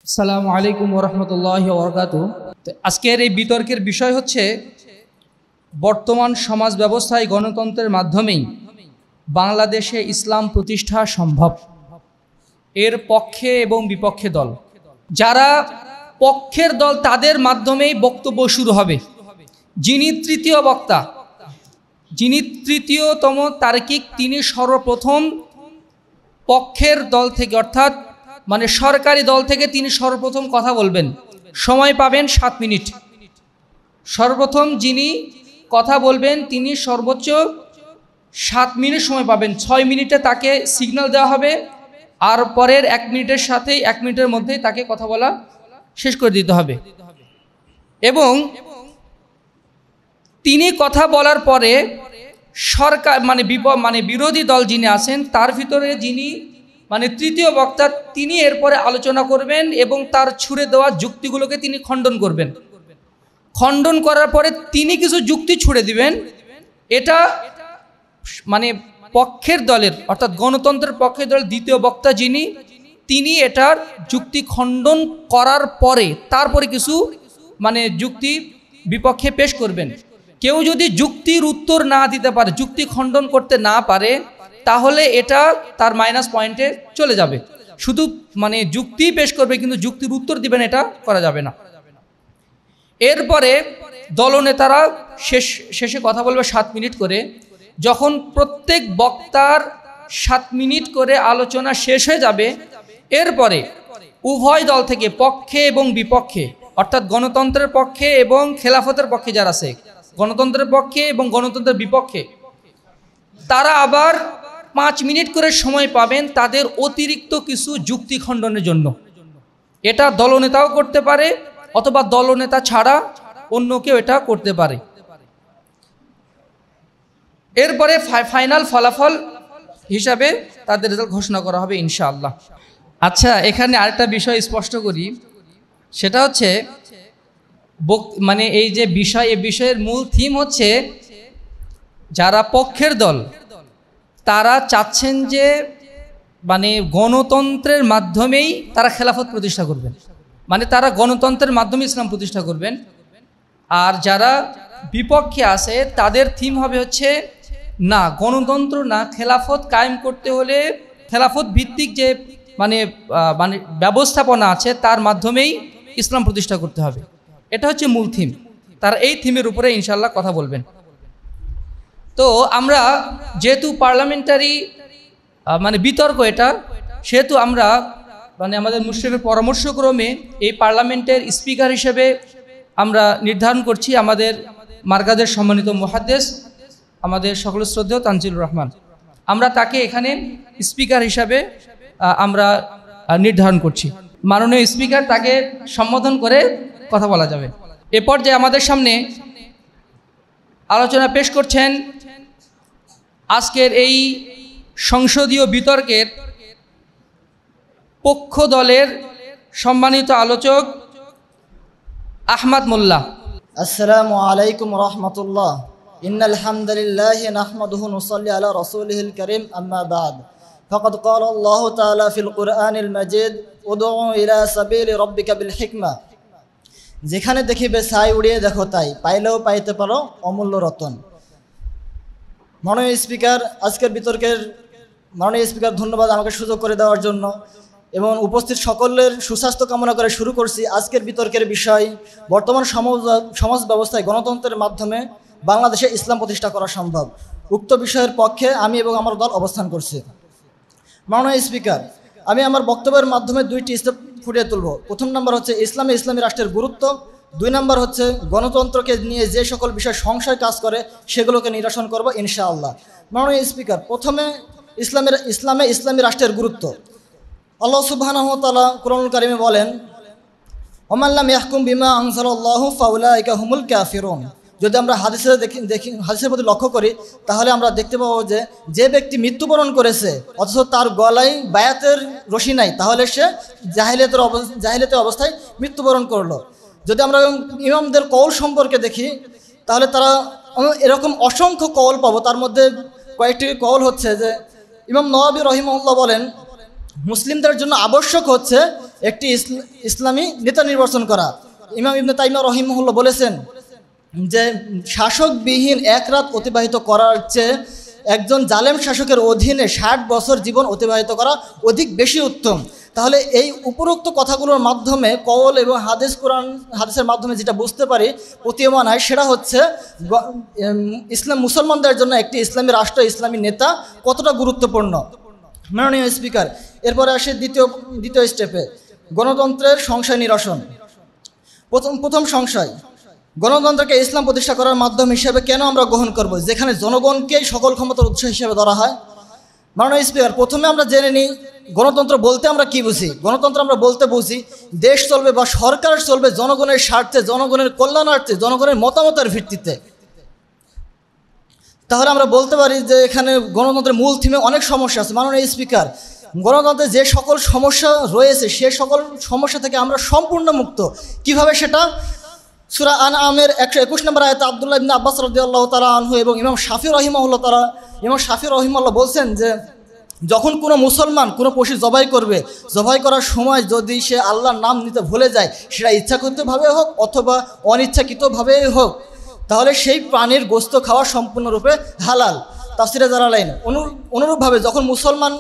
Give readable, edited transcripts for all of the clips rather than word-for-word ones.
আসসালামু আলাইকুম ওরহমতুল্লাহি ওবরাকাতুহু। আজকের এই বিতর্কের বিষয় হচ্ছে বর্তমান সমাজ ব্যবস্থায় গণতন্ত্রের মাধ্যমেই বাংলাদেশে ইসলাম প্রতিষ্ঠা সম্ভব। এর পক্ষে এবং বিপক্ষে দল, যারা পক্ষের দল তাদের মাধ্যমেই বক্তব্য শুরু হবে। যিনি তৃতীয় বক্তা, যিনি তৃতীয়তম তার্কিক, তিনি সর্বপ্রথম পক্ষের দল থেকে অর্থাৎ সরকারি দল থেকে তিনি সর্বপ্রথম কথা বলবেন। সময় পাবেন 7 মিনিট। সর্বপ্রথম যিনি কথা বলবেন তিনি সর্বোচ্চ 7 মিনিট সময় পাবেন। 6 মিনিটে তাকে সিগন্যাল দেওয়া হবে, আর পরের 1 মিনিটের সাথেই 1 মিনিটের মধ্যেই তাকে কথা বলা শেষ করে দিতে হবে। এবং তিনি কথা বলার পরে সরকার বিরোধী দল যিনি আছেন তার ভিতরে যিনি তৃতীয় বক্তা, তিনি এরপরে আলোচনা করবেন এবং তার ছুড়ে দেওয়া যুক্তিগুলোকে তিনি খণ্ডন করবেন। খণ্ডন করার পরে তিনি কিছু যুক্তি ছুড়ে দিবেন। এটা পক্ষের দলের অর্থাৎ গণতন্ত্রের পক্ষের দলের দ্বিতীয় বক্তা যিনি, তিনি এটার যুক্তি খণ্ডন করার পরে তারপরে কিছু যুক্তি বিপক্ষে পেশ করবেন। কেউ যদি যুক্তির উত্তর না দিতে পারে, যুক্তি খণ্ডন করতে না পারে, তাহলে এটা তার মাইনাস পয়েন্টে চলে যাবে। শুধু যুক্তি পেশ করবে কিন্তু যুক্তির উত্তর দিবেন, এটা করা যাবে না। এরপরে দলনেতারা শেষে কথা বলবে 7 মিনিট করে। যখন প্রত্যেক বক্তার 7 মিনিট করে আলোচনা শেষ হয়ে যাবে, এরপরে উভয় দল থেকে পক্ষে এবং বিপক্ষে অর্থাৎ গণতন্ত্রের পক্ষে এবং খেলাফতের পক্ষে যারা আছে, গণতন্ত্রের পক্ষে এবং গণতন্ত্রের বিপক্ষে, তারা আবার 5 মিনিট করে সময় পাবেন তাদের অতিরিক্ত কিছু যুক্তি খণ্ডনের জন্য। এটা দলনেতাও করতে পারে অথবা দলনেতা ছাড়া অন্য কেউ এটা করতে পারে। এরপরে ফাইনাল ফলাফল হিসাবে তাদের রেজাল্ট ঘোষণা করা হবে ইনশাআল্লাহ। আচ্ছা, এখানে আরেকটা বিষয় স্পষ্ট করি, সেটা হচ্ছে এই যে বিষয়, এই বিষয়ের মূল থিম হচ্ছে যারা পক্ষের দল তারা চাচ্ছেন যে গণতন্ত্রের মাধ্যমেই তারা খেলাফত প্রতিষ্ঠা করবেন, তারা গণতন্ত্রের মাধ্যমে ইসলাম প্রতিষ্ঠা করবেন। আর যারা বিপক্ষে আছে তাদের থিম হবে হচ্ছে না, গণতন্ত্র না, খেলাফত কায়েম করতে হলে খেলাফত ভিত্তিক যে ব্যবস্থাপনা আছে তার মাধ্যমেই ইসলাম প্রতিষ্ঠা করতে হবে। এটা হচ্ছে মূল থিম। তারা এই থিমের উপরে ইনশাআল্লাহ কথা বলবেন। তো আমরা যেহেতু পার্লামেন্টারি বিতর্ক এটা, সেহেতু আমরা আমাদের মুশরিফের পরামর্শক্রমে এই পার্লামেন্টের স্পিকার হিসেবে আমরা নির্ধারণ করছি আমাদের মার্কাজের সম্মানিত মুহাদ্দিস, আমাদের সকল শ্রদ্ধেয় তানজিলুর রহমান। আমরা তাকে এখানে স্পিকার হিসাবে আমরা নির্ধারণ করছি। মাননীয় স্পিকার তাকে সম্বোধন করে কথা বলা যাবে। এ পর্যায়ে আমাদের সামনে আলোচনা পেশ করছেন আজকের এই সংসদীয় বিতর্কের পক্ষ দলের সম্মানিত আলোচক আহমদ মোল্লা। আসসালামু আলাইকুম রহমতুল্লাহ। ইন্নাল হামদুলিল্লাহি নাহমাদুহু ওয়া নুসাল্লি আলা রাসূলিহিল কারীম, আম্মা বা'দ। ফাকাদ ক্বালা আল্লাহু তাআলা ফিল কুরআনিল মাজিদ উদউ ইলা সাবিলি রাব্বিকা বিল হিকমা। যেখানে দেখিবে ছাই উড়িয়ে দেখো তাই, পাইলেও পাইতে পারো অমূল্য রতন। মাননীয় স্পিকার, আজকের বিতর্কের মাননীয় স্পিকার, ধন্যবাদ আমাকে সুযোগ করে দেওয়ার জন্য এবং উপস্থিত সকলের সুস্বাস্থ্য কামনা করে শুরু করছি আজকের বিতর্কের বিষয় বর্তমান সমাজ ব্যবস্থায় গণতন্ত্রের মাধ্যমে বাংলাদেশে ইসলাম প্রতিষ্ঠা করা সম্ভব। উক্ত বিষয়ের পক্ষে আমি এবং আমার দল অবস্থান করছি। মাননীয় স্পিকার, আমি আমার বক্তব্যের মাধ্যমে 2টি স্টেপ ফুটিয়ে তুলব। প্রথম নম্বর হচ্ছে ইসলামী রাষ্ট্রের গুরুত্ব, 2 নম্বর হচ্ছে গণতন্ত্রকে নিয়ে যে সকল বিষয় সংশয় কাজ করে সেগুলোকে নিরসন করব ইনশাআল্লাহ। মাননীয় স্পিকার, প্রথমে ইসলামী রাষ্ট্রের গুরুত্ব। আল্লাহ সুবহানাহু ওয়া তাআলা কুরআনুল কারীমে বলেন, ওমান লাম ইয়াহকুম বিমা আনজালাল্লাহু ফাউলাইকা হুমুল কাফিরুন। যদি আমরা হাদিসের প্রতি লক্ষ্য করি তাহলে আমরা দেখতে পাবো যে ব্যক্তি মৃত্যুবরণ করেছে অথচ তার গলায় বায়াতের রশি নাই, তাহলে সে জাহিলিয়াতের অবস্থায় মৃত্যুবরণ করলো। যদি আমরা ইমামদের কওল সম্পর্কে দেখি তাহলে তারা এরকম অসংখ্য কওল পাবো। তার মধ্যে কয়েকটি কওল হচ্ছে যে ইমাম নওয়াবী রাহিমাহুল্লাহ বলেন, মুসলিমদের জন্য আবশ্যক হচ্ছে একটি ইসলামী নেতা নির্বাচন করা। ইমাম ইবনে তাইমিয়া রাহিমাহুল্লাহ বলেছেন যে শাসকবিহীন এক রাত অতিবাহিত করার চেয়ে একজন জালেম শাসকের অধীনে 60 বছর জীবন অতিবাহিত করা অধিক বেশি উত্তম। তাহলে এই উপরোক্ত কথাগুলোর মাধ্যমে কওল এবং হাদিসের মাধ্যমে যেটা বুঝতে পারি প্রতীয়মান হয়, সেটা হচ্ছে মুসলমানদের জন্য একটি ইসলামী রাষ্ট্র, ইসলামী নেতা কতটা গুরুত্বপূর্ণ। মাননীয় স্পিকার, এরপরে আসে দ্বিতীয় স্টেপে গণতন্ত্রের সংশয় নিরসন। প্রথম সংশয়, গণতন্ত্রকে ইসলাম প্রতিষ্ঠা করার মাধ্যম হিসেবে কেন আমরা গ্রহণ করব, যেখানে জনগণকেই সকল ক্ষমতার উৎস হিসেবে ধরা হয়। মাননীয় স্পিকার, প্রথমে আমরা জেনে নিই গণতন্ত্র বলতে আমরা কি বুঝি। গণতন্ত্র আমরা বলতে বুঝি দেশ চলবে বা সরকার চলবে জনগণের স্বার্থে, জনগণের কল্যাণার্থে, জনগণের মতামতের ভিত্তিতে। তাহলে আমরা বলতে পারি যে এখানে গণতন্ত্রের মূল থিমে অনেক সমস্যা আছে। মাননীয় স্পিকার, গণতন্ত্রে যে সকল সমস্যা রয়েছে সে সকল সমস্যা থেকে আমরা সম্পূর্ণ মুক্ত। কিভাবে সেটা? সূরা আনআমের 121 নম্বর আয়াতে আব্দুল্লাহ ইবনে আব্বাস রাদিয়াল্লাহু তাআলা আনহু এবং ইমাম শাফি রাহিমাহুল্লাহ বলছেন যে যখন কোনো মুসলমান কোনো পশু জবাই করার সময় যদি সে আল্লাহর নাম নিতে ভুলে যায়, সেটা ইচ্ছাকৃতভাবে হোক অথবা অনিচ্ছাকৃতভাবেই হোক, তাহলে সেই প্রাণীর গোশত খাওয়া সম্পূর্ণরূপে হালাল। তাফসিরে জালালাইন। অনুরূপভাবে যখন মুসলমান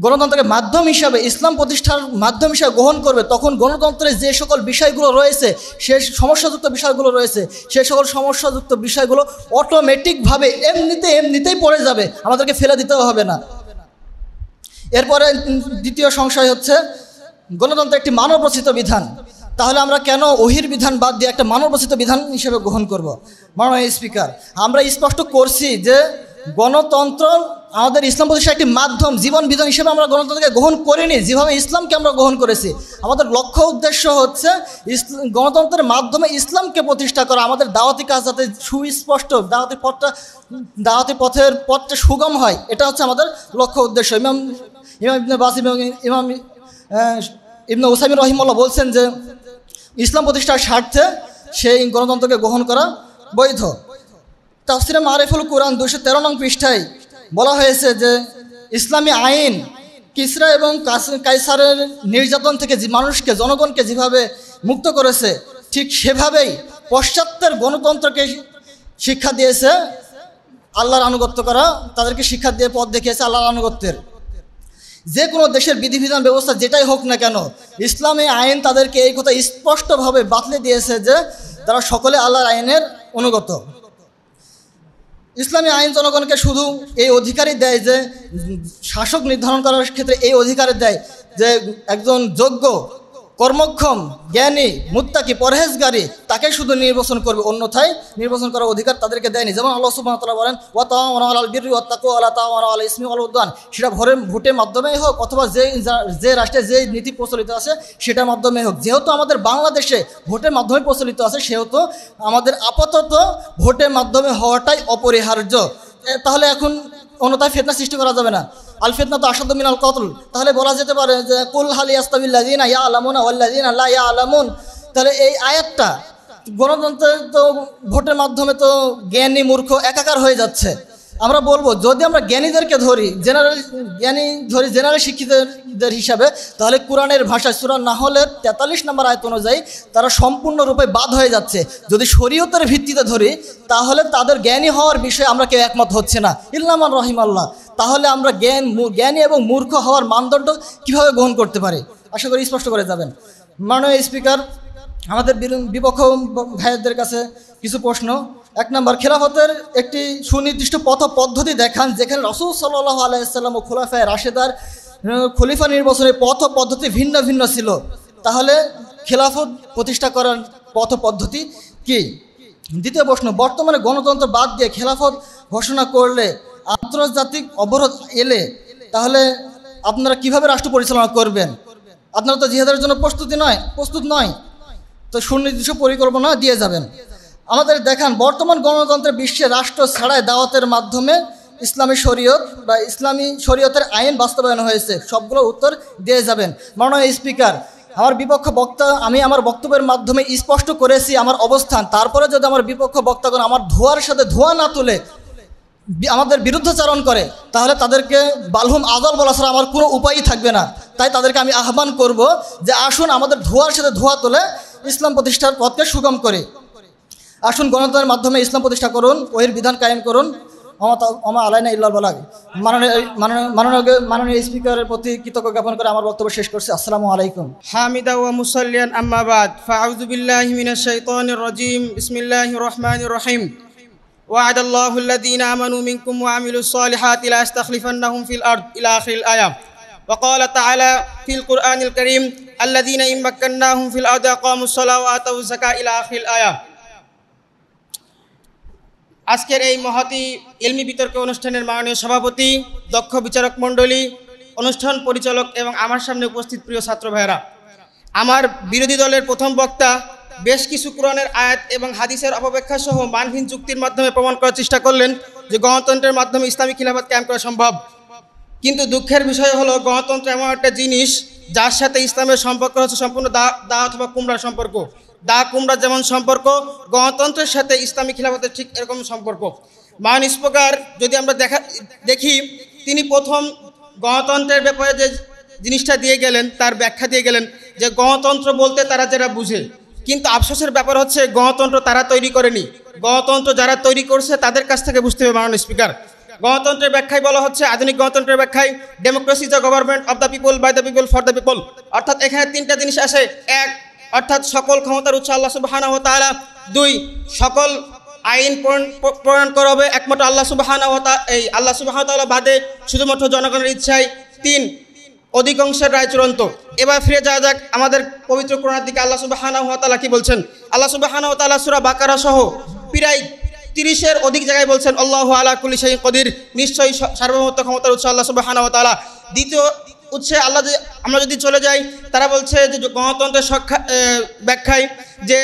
গণতন্ত্রকে মাধ্যম হিসাবে, ইসলাম প্রতিষ্ঠার মাধ্যম হিসাবে গ্রহণ করবে, তখন গণতন্ত্রের যে সকল বিষয়গুলো রয়েছে, সে সমস্যাযুক্ত বিষয়গুলো রয়েছে, সে সকল সমস্যাযুক্ত বিষয়গুলো অটোমেটিকভাবে এমনিতেই পড়ে যাবে, আমাদেরকে ফেলে দিতেও হবে না। এরপরে দ্বিতীয় সংশয় হচ্ছে গণতন্ত্র একটি মানবরচিত বিধান। তাহলে আমরা কেন ওহির বিধান বাদ দিয়ে একটা মানবরচিত বিধান হিসেবে গ্রহণ করব? মাননীয় স্পিকার, আমরা স্পষ্ট করছি যে গণতন্ত্র আমাদের ইসলাম প্রতিষ্ঠার একটি মাধ্যম, জীবন বিধান হিসেবে আমরা গণতন্ত্রকে গ্রহণ করিনি যেভাবে ইসলামকে আমরা গ্রহণ করেছি। আমাদের লক্ষ্য উদ্দেশ্য হচ্ছে গণতন্ত্রের মাধ্যমে ইসলামকে প্রতিষ্ঠা করা। আমাদের দাওয়াতি কাজ যাতে সুস্পষ্ট, দাওয়াতি পথের পথটা সুগম হয়, এটা হচ্ছে আমাদের লক্ষ্য উদ্দেশ্য। ইমাম ইবনে বাস এবং ইমাম ইবনে উসাইমিন রাহিমাহুল্লাহ বলছেন যে ইসলাম প্রতিষ্ঠার স্বার্থে সেই গণতন্ত্রকে গ্রহণ করা বৈধ। তাফসিরে মারিফুল কুরআন 213 নং পৃষ্ঠায় বলা হয়েছে যে ইসলামী আইন কিসরা এবং কাইসারের নির্যাতন থেকে মানুষকে, জনগণকে যেভাবে মুক্ত করেছে, ঠিক সেভাবেই পশ্চাত্যের গণতন্ত্রকে শিক্ষা দিয়েছে আল্লাহর আনুগত্য করা, তাদেরকে শিক্ষা দিয়ে পথ দেখিয়েছে আল্লাহর আনুগত্যের। যে কোনো দেশের বিধিবিধান ব্যবস্থা যেটাই হোক না কেন, ইসলামী আইন তাদেরকে এই কথা স্পষ্টভাবে বাতলে দিয়েছে যে তারা সকলে আল্লাহর আইনের অনুগত। ইসলামী আইন জনগণকে শুধু এই অধিকারই দেয় যে শাসক নির্ধারণ করার ক্ষেত্রে এই অধিকারই দেয় যে একজন যোগ্য, কর্মক্ষম, জ্ঞানী, মুত্তাকি, পরহেজগারী তাকে শুধু নির্বাচন করবে, অন্যথায় নির্বাচন করার অধিকার তাদেরকে দেয়নি। যেমন আল্লাহ সুবহানাহু ওয়া তাআলা বলেন ওয়া তাআওয়ানু আলাল বিররি ওয়াত তাকওয়া ওয়া লা তাআওয়ানু আলাল ইসমি ওয়াল উদওয়ান। সেটা ভোটের মাধ্যমেই হোক অথবা যে রাষ্ট্রে যে নীতি প্রচলিত আছে সেটার মাধ্যমে হোক। যেহেতু আমাদের বাংলাদেশে ভোটের মাধ্যমে প্রচলিত আছে, সেহেতু আমাদের আপাতত ভোটের মাধ্যমে হওয়াটাই অপরিহার্য। তাহলে এখন অন্যথায় ফিতনা সৃষ্টি করা যাবে না। আল ফিতনা তো আসাদু মিনাল কতল। তাহলে বলা যেতে পারে যে কুল হাল ইয়াস্তাবিল্লাযিনা ইয়ালামুনা ওয়াল্লাযিনা লা ইয়ালামুন। তাহলে এই আয়াতটা গণতন্ত্রের তো ভোটের মাধ্যমে তো জ্ঞানী মূর্খ একাকার হয়ে যাচ্ছে। আমরা বলবো যদি আমরা জ্ঞানীদেরকে ধরি, জেনারেল শিক্ষিতদের হিসাবে, তাহলে কোরআনের ভাষায় সূরা নাহলের 43 নম্বর আয়াত অনুযায়ী তারা সম্পূর্ণরূপে বাদ হয়ে যাচ্ছে। যদি শরীয়তের ভিত্তিতে ধরি তাহলে তাদের জ্ঞানী হওয়ার বিষয়ে আমরা কেউ একমত হচ্ছে না, ইল্লা মান রাহিমাল্লাহ। তাহলে আমরা জ্ঞানী এবং মূর্খ হওয়ার মানদণ্ড কীভাবে গ্রহণ করতে পারি? আশা করি স্পষ্ট করে যাবেন। মাননীয় স্পিকার, আমাদের বিপক্ষ ভাইদের কাছে কিছু প্রশ্ন। 1 নম্বর, খেলাফতের একটি সুনির্দিষ্ট পথ পদ্ধতি দেখান যেখানে রাসূল সাল্লাল্লাহু আলাইহি ওয়াসাল্লাম ও খোলাফায়ে রাশেদার খলিফা নির্বাচনের পথ পদ্ধতি ভিন্ন ভিন্ন ছিল। তাহলে খেলাফত প্রতিষ্ঠা করার পথ পদ্ধতি কি? দ্বিতীয় প্রশ্ন, বর্তমানে গণতন্ত্র বাদ দিয়ে খেলাফত ঘোষণা করলে, আন্তর্জাতিক অবরোধ এলে, তাহলে আপনারা কিভাবে রাষ্ট্র পরিচালনা করবেন? আপনারা তো জিহাদের জন্য প্রস্তুত নয়, তো সুনির্দিষ্ট পরিকল্পনা দিয়ে যাবেন। আমাদের দেখান বর্তমান গণতন্ত্রের বিশ্বে রাষ্ট্র ছাড়াই দাওয়াতের মাধ্যমে ইসলামী শরীয়ত বা ইসলামী শরীয়তের আইন বাস্তবায়ন হয়েছে। সবগুলো উত্তর দিয়ে যাবেন। মাননীয় স্পিকার, আমার বিপক্ষ বক্তা, আমি আমার বক্তব্যের মাধ্যমে স্পষ্ট করেছি আমার অবস্থান। তারপরে যদি আমার বিপক্ষ বক্তাগণ আমার ধোঁয়ার সাথে ধোঁয়া না তুলে আমাদের বিরুদ্ধাচরণ করে, তাহলে তাদেরকে বালহুম আজল বলা ছাড়া আমার কোনো উপায়ই থাকবে না। তাই তাদেরকে আমি আহ্বান করব যে আসুন আমাদের ধোঁয়ার সাথে ধোঁয়া তুলে ইসলাম প্রতিষ্ঠার পথকে সুগম করে। আসুন গণতন্ত্রের মাধ্যমে ইসলাম প্রতিষ্ঠা করুন, ওহির বিধান কায়েম করুন। আমা আলাইনা ইল্লাল বালাগ। মাননীয় স্পিকারের প্রতি কৃতজ্ঞ জ্ঞাপন করে আমার বক্তব্য শেষ করছি। আসসালামু আলাইকুম। হামিদা ওয়া মুসাল্লিয়ান আম্মা বাদ, ফাআউযু বিল্লাহি মিনাশ শাইতানির রাজীম, বিসমিল্লাহির রহমানির রহিম। ওয়া'আদাল্লাহু আল্লাযীনা আমানু মিনকুম ওয়া আমিলুস সালিহাতি লা ইস্তাখলিফান্নাহুম ফিল আরদ ইলা আখিরিল আয়া। ওয়া ক্বালা তাআলা ফিল কুরআনিল কারীম আল্লাযীনা ইন মাক্কান্নাহুম ফিল আরদি আকামুস সালাতা ওয়া আতাউয যাকাতা ইলা আখিরিল আয়া। আজকের এই মহতি ইলমি বিতর্ক অনুষ্ঠানের মাননীয় সভাপতি, দক্ষ বিচারক মণ্ডলী, অনুষ্ঠান পরিচালক এবং আমার সামনে উপস্থিত প্রিয় ছাত্র ভাইয়েরা, আমার বিরোধী দলের প্রথম বক্তা বেশ কিছু কোরআনের আয়াত এবং হাদিসের অপব্যাখ্যা সহ মানহীন যুক্তির মাধ্যমে প্রমাণ করার চেষ্টা করলেন যে গণতন্ত্রের মাধ্যমে ইসলামী খিলাফত কায়েম করা সম্ভব। কিন্তু দুঃখের বিষয় হলো গণতন্ত্র এমন একটা জিনিস যার সাথে ইসলামের সম্পর্ক হচ্ছে সম্পূর্ণ দা অথবা কুমড়ার সম্পর্ক। দা কুমড়া যেমন সম্পর্ক, গণতন্ত্রের সাথে ইসলামী খিলাফতের ঠিক এরকম সম্পর্ক। মান স্পিকার যদি আমরা দেখি, তিনি প্রথম গণতন্ত্রের ব্যাপারে যে জিনিসটা দিয়ে গেলেন, তার ব্যাখ্যা দিয়ে গেলেন যে গণতন্ত্র বলতে তারা যারা বুঝে। কিন্তু আফসোসের ব্যাপার হচ্ছে গণতন্ত্র তারা তৈরি করেনি, গণতন্ত্র যারা তৈরি করছে তাদের কাছ থেকে বুঝতে হবে। মাননীয় স্পিকার, গণতন্ত্রের ব্যাখ্যায় বলা হচ্ছে, আধুনিক গণতন্ত্রের ব্যাখ্যায়, democracy is the government of the people, by the people, for the people. অর্থাৎ এখানে তিনটা জিনিস আসে। এক, অর্থাৎ সকল ক্ষমতার উৎস আল্লাহ সুবহানাহু ওয়া তাআলা। দুই, সকল আইন প্রণয়ন করা হবে একমাত্র আল্লাহ সুবহানাহু ওয়া তাআলা, এই আল্লাহ সুবহানাহু ওয়া তাআলা বাদে, শুধুমাত্র জনগণের ইচ্ছায়। তিন, অধিকাংশের রায় চূড়ান্ত। এবার ফিরে যাওয়া যাক আমাদের পবিত্র কোরআনের দিকে। আল্লাহ সুবহানাহু ওয়া তাআলা কি বলছেন? আল্লাহ সুবহানাহু ওয়া তাআলা সূরা বাকারা সহ প্রায় 30-এর অধিক জায়গায় বলছেন আল্লাহু আলা কুল্লি শাইইন কদির, নিশ্চয়ই সার্বভৌমত্ব ক্ষমতার উৎস আল্লাহ সুবহানাহু ওয়া তাআলা। দ্বিতীয় উৎসে আল্লাহ, আমরা যদি চলে যাই, তারা বলছে যে গণতন্ত্রের ব্যাখ্যায় যে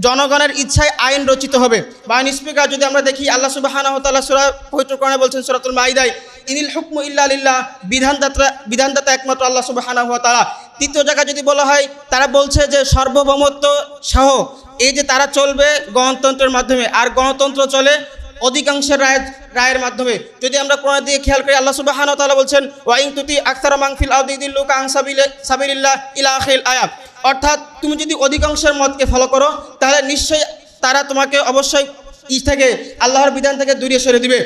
জনগণের ইচ্ছায় আইন রচিত হবে। মাননীয় স্পিকার, যদি আমরা দেখি আল্লাহ সুবহানাহু ওয়া তাআলা সূরা পবিত্র কোরআনে বলছেন সূরাতুল মাইদায়, ইনিল হুকমু ইল্লা লিল্লাহ, বিধানদাতা একমাত্র আল্লাহ সুবহানাহু ওয়া তাআলা। তৃতীয় জায়গা যদি বলা হয়, তারা বলছে যে সার্বভৌমত্ব সহ এই যে তারা চলবে গণতন্ত্রের মাধ্যমে, আর গণতন্ত্র চলে অধিকাংশের রায়ের মাধ্যমে। যদি আমরা কোরআন দিয়ে খেয়াল করি, আল্লাহ সুবহানাহু ওয়া তাআলা বলছেন ওয়া ইন তুতি আকসারা মান ফিল আরদি ইউদিল্লুকা আন সাবিলিল্লাহ ইলা আখিরিল আয়াত। অর্থাৎ তুমি যদি অধিকাংশের মতকে ফলো করো, তাহলে নিশ্চয়ই তারা তোমাকে অবশ্যই থেকে আল্লাহর বিধান থেকে দূরে সরে দিবে।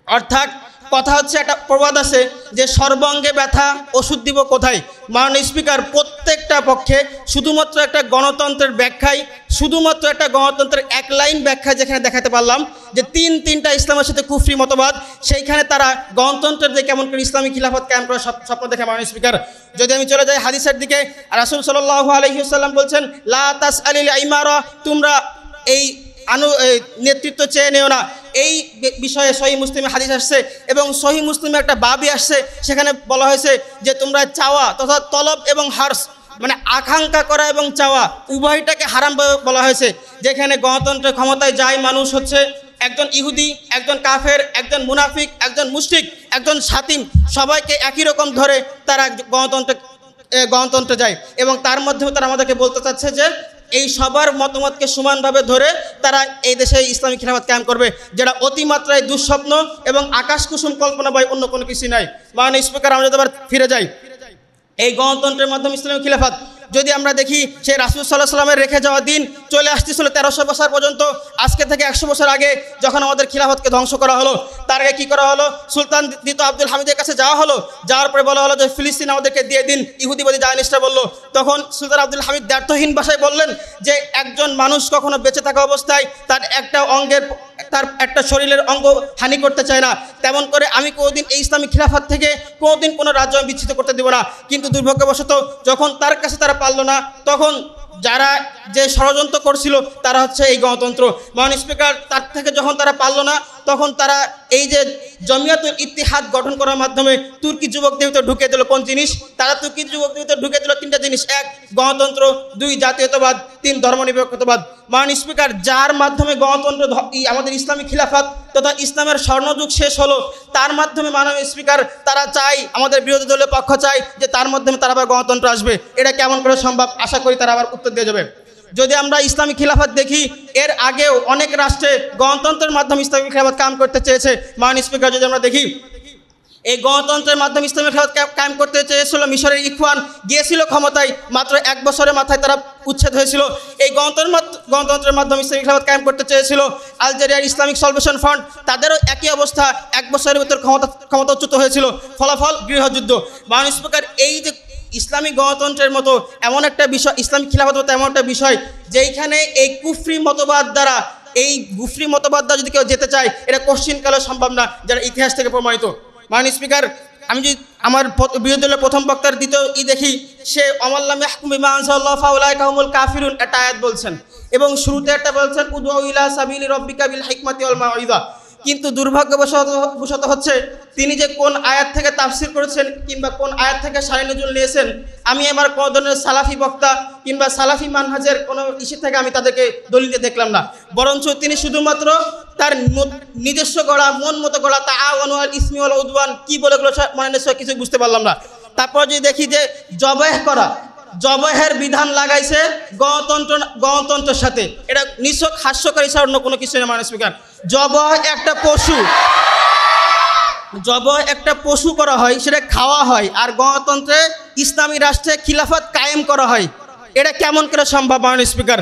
অর্থাৎ কথা হচ্ছে, একটা প্রবাদ আছে যে সর্বাঙ্গে ব্যথা ওষুধ দিব কোথায়। মাননীয় স্পিকার, প্রত্যেকটা পক্ষে শুধুমাত্র একটা গণতন্ত্রের ব্যাখ্যায়, শুধুমাত্র একটা গণতন্ত্রের এক লাইন ব্যাখ্যায় যেখানে দেখাতে পারলাম যে তিনটা ইসলামের সাথে কুফরি মতবাদ, সেইখানে তারা গণতন্ত্রের দিয়ে কেমন করে ইসলামী খিলাফত কায়েম করার স্বপ্ন দেখে। মাননীয় স্পিকার, যদি আমি চলে যাই হাদিসের দিকে, রাসূল সাল্লাল্লাহু আলাইহি ওয়াসাল্লাম বলছেন লা তাসআলিল ইমারা, তোমরা এই নেতৃত্ব চেয়ে নেও না। এই বিষয়ে সহিহ মুসলিমে হাদিস আসছে এবং সহিহ মুসলিমে একটা বাবই আসছে, সেখানে বলা হয়েছে যে তোমরা চাওয়া তথা তলব এবং হার্স, মানে আকাঙ্ক্ষা করা এবং চাওয়া উভয়টাকে হারাম বলা হয়েছে। যেখানে গণতন্ত্রের ক্ষমতায় যায় মানুষ হচ্ছে একজন ইহুদি, একজন কাফের, একজন মুনাফিক, একজন মুশরিক, একজন শাতিম, সবাইকে একই রকম ধরে তারা গণতন্ত্রে যায় এবং তার মাধ্যমে তারা আমাদেরকে বলতে চাচ্ছে যে এই সবার মতামতকে সমানভাবে ধরে তারা এই দেশে ইসলামী খিলাফত কায়েম করবে, যেটা অতিমাত্রায় দুঃস্বপ্ন এবং আকাশ কুসুম কল্পনা বয় অন্য কোনো কিছু নাই। মাননীয় স্পিকার, আমরা যদি আবার ফিরে যাই এই গণতন্ত্রের মাধ্যমে ইসলামী খিলাফত, যদি আমরা দেখি সেই রাসূল সাল্লাল্লাহু আলাইহি ওয়াসাল্লামের রেখে যাওয়া দিন চলে আসতেছিল 1300 বছর পর্যন্ত। আজকে থেকে 100 বছর আগে যখন আমাদের খিলাফতকে ধ্বংস করা হলো, তার আগে কী করা হলো? সুলতান দ্বিতীয় আব্দুল হামিদের কাছে যাওয়া হলো, যাওয়ার পরে বলা হলো যে ফিলিস্তিন আমাদেরকে দিয়ে দিন। ইহুদিবাদী জায়নিস্টরা বলল, তখন সুলতান আব্দুল হামিদ দ্ব্যর্থহীন ভাষায় বললেন যে একজন মানুষ কখনো বেঁচে থাকা অবস্থায় তার একটা শরীরের অঙ্গ হানি করতে চায় না, তেমন করে আমি কোনোদিন এই ইসলামী খিলাফত থেকে কোনোদিন কোনো রাজ্য আমি বিচ্ছিন্ন করতে দেব না। কিন্তু দুর্ভাগ্যবশত যখন তার কাছে তারা পারল না, তখন যারা যে ষড়যন্ত্র করছিল তারা হচ্ছে এই গণতন্ত্র। মাননীয় স্পিকার, তার থেকে যখন তারা পারল না, তখন তারা এই যে জমিয়াতুল ইত্তিহাদ গঠন করার মাধ্যমে তুর্কি যুবকদের ভিতরে ঢুকে দিল কোন জিনিস? তারা তুর্কি যুবকদের ভিতরে ঢুকে দিল তিনটা জিনিস: 1 গণতন্ত্র, 2 জাতীয়তাবাদ, 3 ধর্মনিরপেক্ষতাবাদ। মাননীয় স্পিকার, যার মাধ্যমে গণতন্ত্র আমাদের ইসলামী খিলাফত তথা ইসলামের স্বর্ণযুগ শেষ হলো, তার মাধ্যমে মাননীয় স্পিকার তারা চাই, আমাদের বিরোধী দলের পক্ষ চাই যে তার মাধ্যমে তারা আবার গণতন্ত্র আসবে। এটা কেমন করে সম্ভব? আশা করি তারা আবার উত্তর দিয়ে যাবে। যদি আমরা ইসলামী খিলাফত দেখি, এর আগেও অনেক রাষ্ট্রে গণতন্ত্রের মাধ্যমে ইসলামী খিলাফত কায়েম করতে চেয়েছে। মাননীয় স্পিকার, যদি আমরা দেখি এই গণতন্ত্রের মাধ্যমে ইসলামী খিলাফত কায়েম করতে চেয়েছিল মিশরের ইখওয়ান, গিয়েছিল ক্ষমতায়, মাত্র 1 বছরের মাথায় তারা উচ্ছেদ হয়েছিল। এই গণতন্ত্রের মাধ্যমে ইসলামী খিলাফত কায়েম করতে চেয়েছিল আলজেরিয়ার ইসলামিক সলভেশন ফ্রন্ট, তাদেরও একই অবস্থা, 1 বছরের ভিতর ক্ষমতাচ্যুত হয়েছিল, ফলাফল গৃহযুদ্ধ। মাননীয় স্পিকার, এই যে ইসলামী গণতন্ত্রের মতো এমন একটা বিষয়, ইসলামিক খিলাফত মতো এমন একটা বিষয় যেইখানে এই কুফরি মতবাদ দ্বারা, এই গুফরি মতবাদ দ্বারা যদি কেউ যেতে চায়, এটা কোশ্চিনকালেও সম্ভব না, যারা ইতিহাস থেকে প্রমাণিত। মাননীয় স্পিকার, আমি যদি আমার বিরোধী দলের প্রথম বক্তার দ্বিতীয় দেখি, সে অমাল্লাম ইয়াহকুম বিমা আনজালাল্লাহু ফাউলাইকা হুমুল কাফিরুন একটা আয়াত বলছেন, এবং শুরুতে একটা বলছেন উদউ ইলা সাবিলি রাব্বিকা বিল হিকমাতি ওয়াল মাউইযা। কিন্তু দুর্ভাগ্যবশত হচ্ছে তিনি যে কোন আয়াত থেকে তাফসির করেছেন কিংবা কোন আয়াত থেকে শারে নজুল নিয়েছেন, আমি আমার কোনো ধরনের সালাফি বক্তা কিংবা সালাফি মানহাজের কোনো ইস্যু থেকে আমি তাদেরকে দলিলে দেখলাম না, বরঞ্চ তিনি শুধুমাত্র তার নিজস্ব গড়া, মন মতো গড়া তাআওয়ানু আল ইসমি ওয়াল উদওয়ান কি বলে গেলো মানে কিছু বুঝতে পারলাম না। তারপর যদি দেখি যে জবাহ করা, জবাহের বিধান লাগাইছে গণতন্ত্রের সাথে, এটা নিছক হাস্যকারী ছাড়া অন্য কোনো কিছু না। মাননীয় স্পিকার, জবাহ একটা পশু করা হয়, সেটা খাওয়া হয়, আর গণতন্ত্রে ইসলামী রাষ্ট্রে খিলাফত কায়েম করা হয়, এটা কেমন করে সম্ভব? মাননীয় স্পিকার,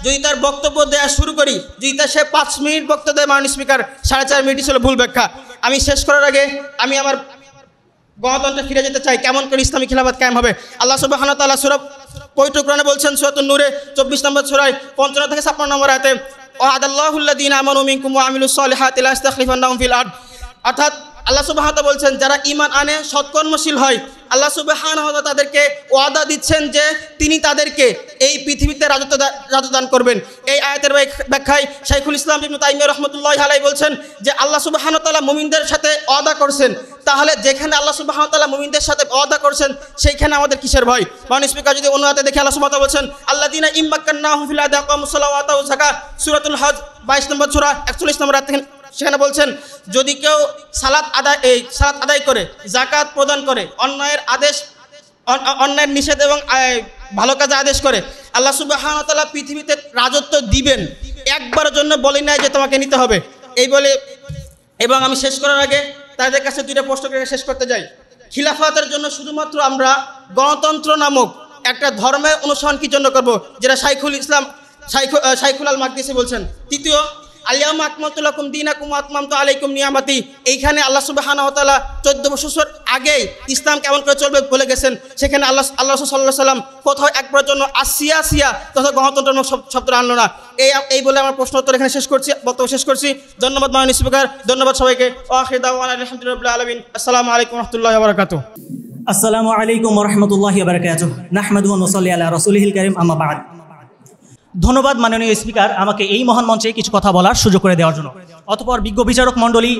যদি তার বক্তব্য দেওয়া শুরু করি, যদি সে 5 মিনিট বক্তব্য দেয়, মাননীয় স্পিকার 4.5 মিনিট ছিল ভুল ব্যাখ্যা। আমি শেষ করার আগে আমি আমার গণতন্ত্রে ফিরে যেতে চাই, কেমন করে ইসলামী খিলাফত কায়েম হবে। আল্লাহ সুবহানাহু ওয়া তাআলা সূরা পবিত্র কোরআনে বলছেন, সূরাতুন নূরে 24 নম্বর সূরায় 55 থেকে 56 নম্বর আয়াতে, ওয়াদাল্লাহুল্লাযীনা আমানু মিনকুম ওয়া আমিলুস সলিহাতি লা ইস্তাখলিফান্নাহুম ফিল আরদ। অর্থাৎ আল্লাহ সুবহানাহু ওয়া তাআলা বলছেন, যারা ঈমান আনে, সৎকর্মশীল হয়, আল্লাহ সুবহানাহু ওয়া তাআলা তাদেরকে ওয়াদা দিচ্ছেন যে তিনি তাদেরকে এই পৃথিবীতে রাজত্ব দান করবেন। এই আয়াতের ব্যাখ্যায় শাইখুল ইসলাম ইবনে তাইমিয়া রাহমাতুল্লাহি আলাইহি বলছেন যে আল্লাহ সুবহানাহু ওয়া তাআলা মুমিনদের সাথে ওয়াদা করছেন, তাহলে যেখানে আল্লাহ সুবহানাহু ওয়া তাআলা মুমিনদের সাথে ওয়াদা করছেন, সেইখানে আমাদের কিসের ভয়? মাননীয় স্পিকার, যদি অন্য আয়াতে দেখি, আল্লাহ সুবহানাহু ওয়া তাআলা বলছেন আল্লাযীনা ইম্মাক্কান্নাহুম ফিল আরদি আকামুস সালাওয়াতা ওয়া আতাউজ যাকাত, সূরাতুল হজ 22 নম্বর সূরা 41 নম্বর আয়াত, সেখানে বলছেন যদি কেউ সালাত আদায় করে, যাকাত প্রদান করে, অন্যায়ের নিষেধ এবং ভালো কাজে আদেশ করে, আল্লাহ সুবহানাহু ওয়া তাআলা পৃথিবীতে রাজত্ব দিবেন, একবারের জন্য বলি নাই যে তোমাকে নিতে হবে এই বলে। এবং আমি শেষ করার আগে তাদের কাছে 2টা প্রশ্ন করে শেষ করতে যাই। খিলাফতের জন্য শুধুমাত্র আমরা গণতন্ত্র নামক একটা ধর্মের অনুসরণ কি জন্য করব, যেটা শাইখুল আল মাকদিসি বলছেন। তৃতীয়, আলিয়াউমা আকমালতু লাকুম দীনাকুম ওয়া আতমামতু আলাইকুম নিয়ামাতি, এইখানে আল্লাহ সুবহানাহু ওয়া তাআলা 14 বছর আগেই ইসলাম কেমন করে চলবে বলে গেছেন। সেখানে আল্লাহ রাসূল সাল্লাল্লাহু আলাইহি ওয়াসাল্লাম কোথাও একবারের জন্য আসিয়া তথা গণতন্ত্র শব্দ আনলো না। এই বলে আমার প্রশ্ন উত্তর এখানে শেষ করছি, বক্তব্য শেষ করছি। ধন্যবাদ মাননীয় স্পিকার, ধন্যবাদ সবাইকে। আখির দাওয়ানা আলহামদুলিল্লাহি রাব্বিল আলামিন। আসসালামু আলাইকুম ওয়া রাহমাতুল্লাহি ওয়া বারাকাতুহু। আসসালামু আলাইকুম ওয়া রাহমাতুল্লাহি ওয়া বারাকাতুহু। নাহমাদুহু ওয়া নুসাল্লি আলা রাসূলিহিল কারীম, আম্মা বা'দ। ধন্যবাদ মাননীয় স্পিকার, আমাকে এই মহান মঞ্চে কিছু কথা বলার সুযোগ করে দেওয়ার জন্য। অতঃপর বিজ্ঞ বিচারক মণ্ডলী,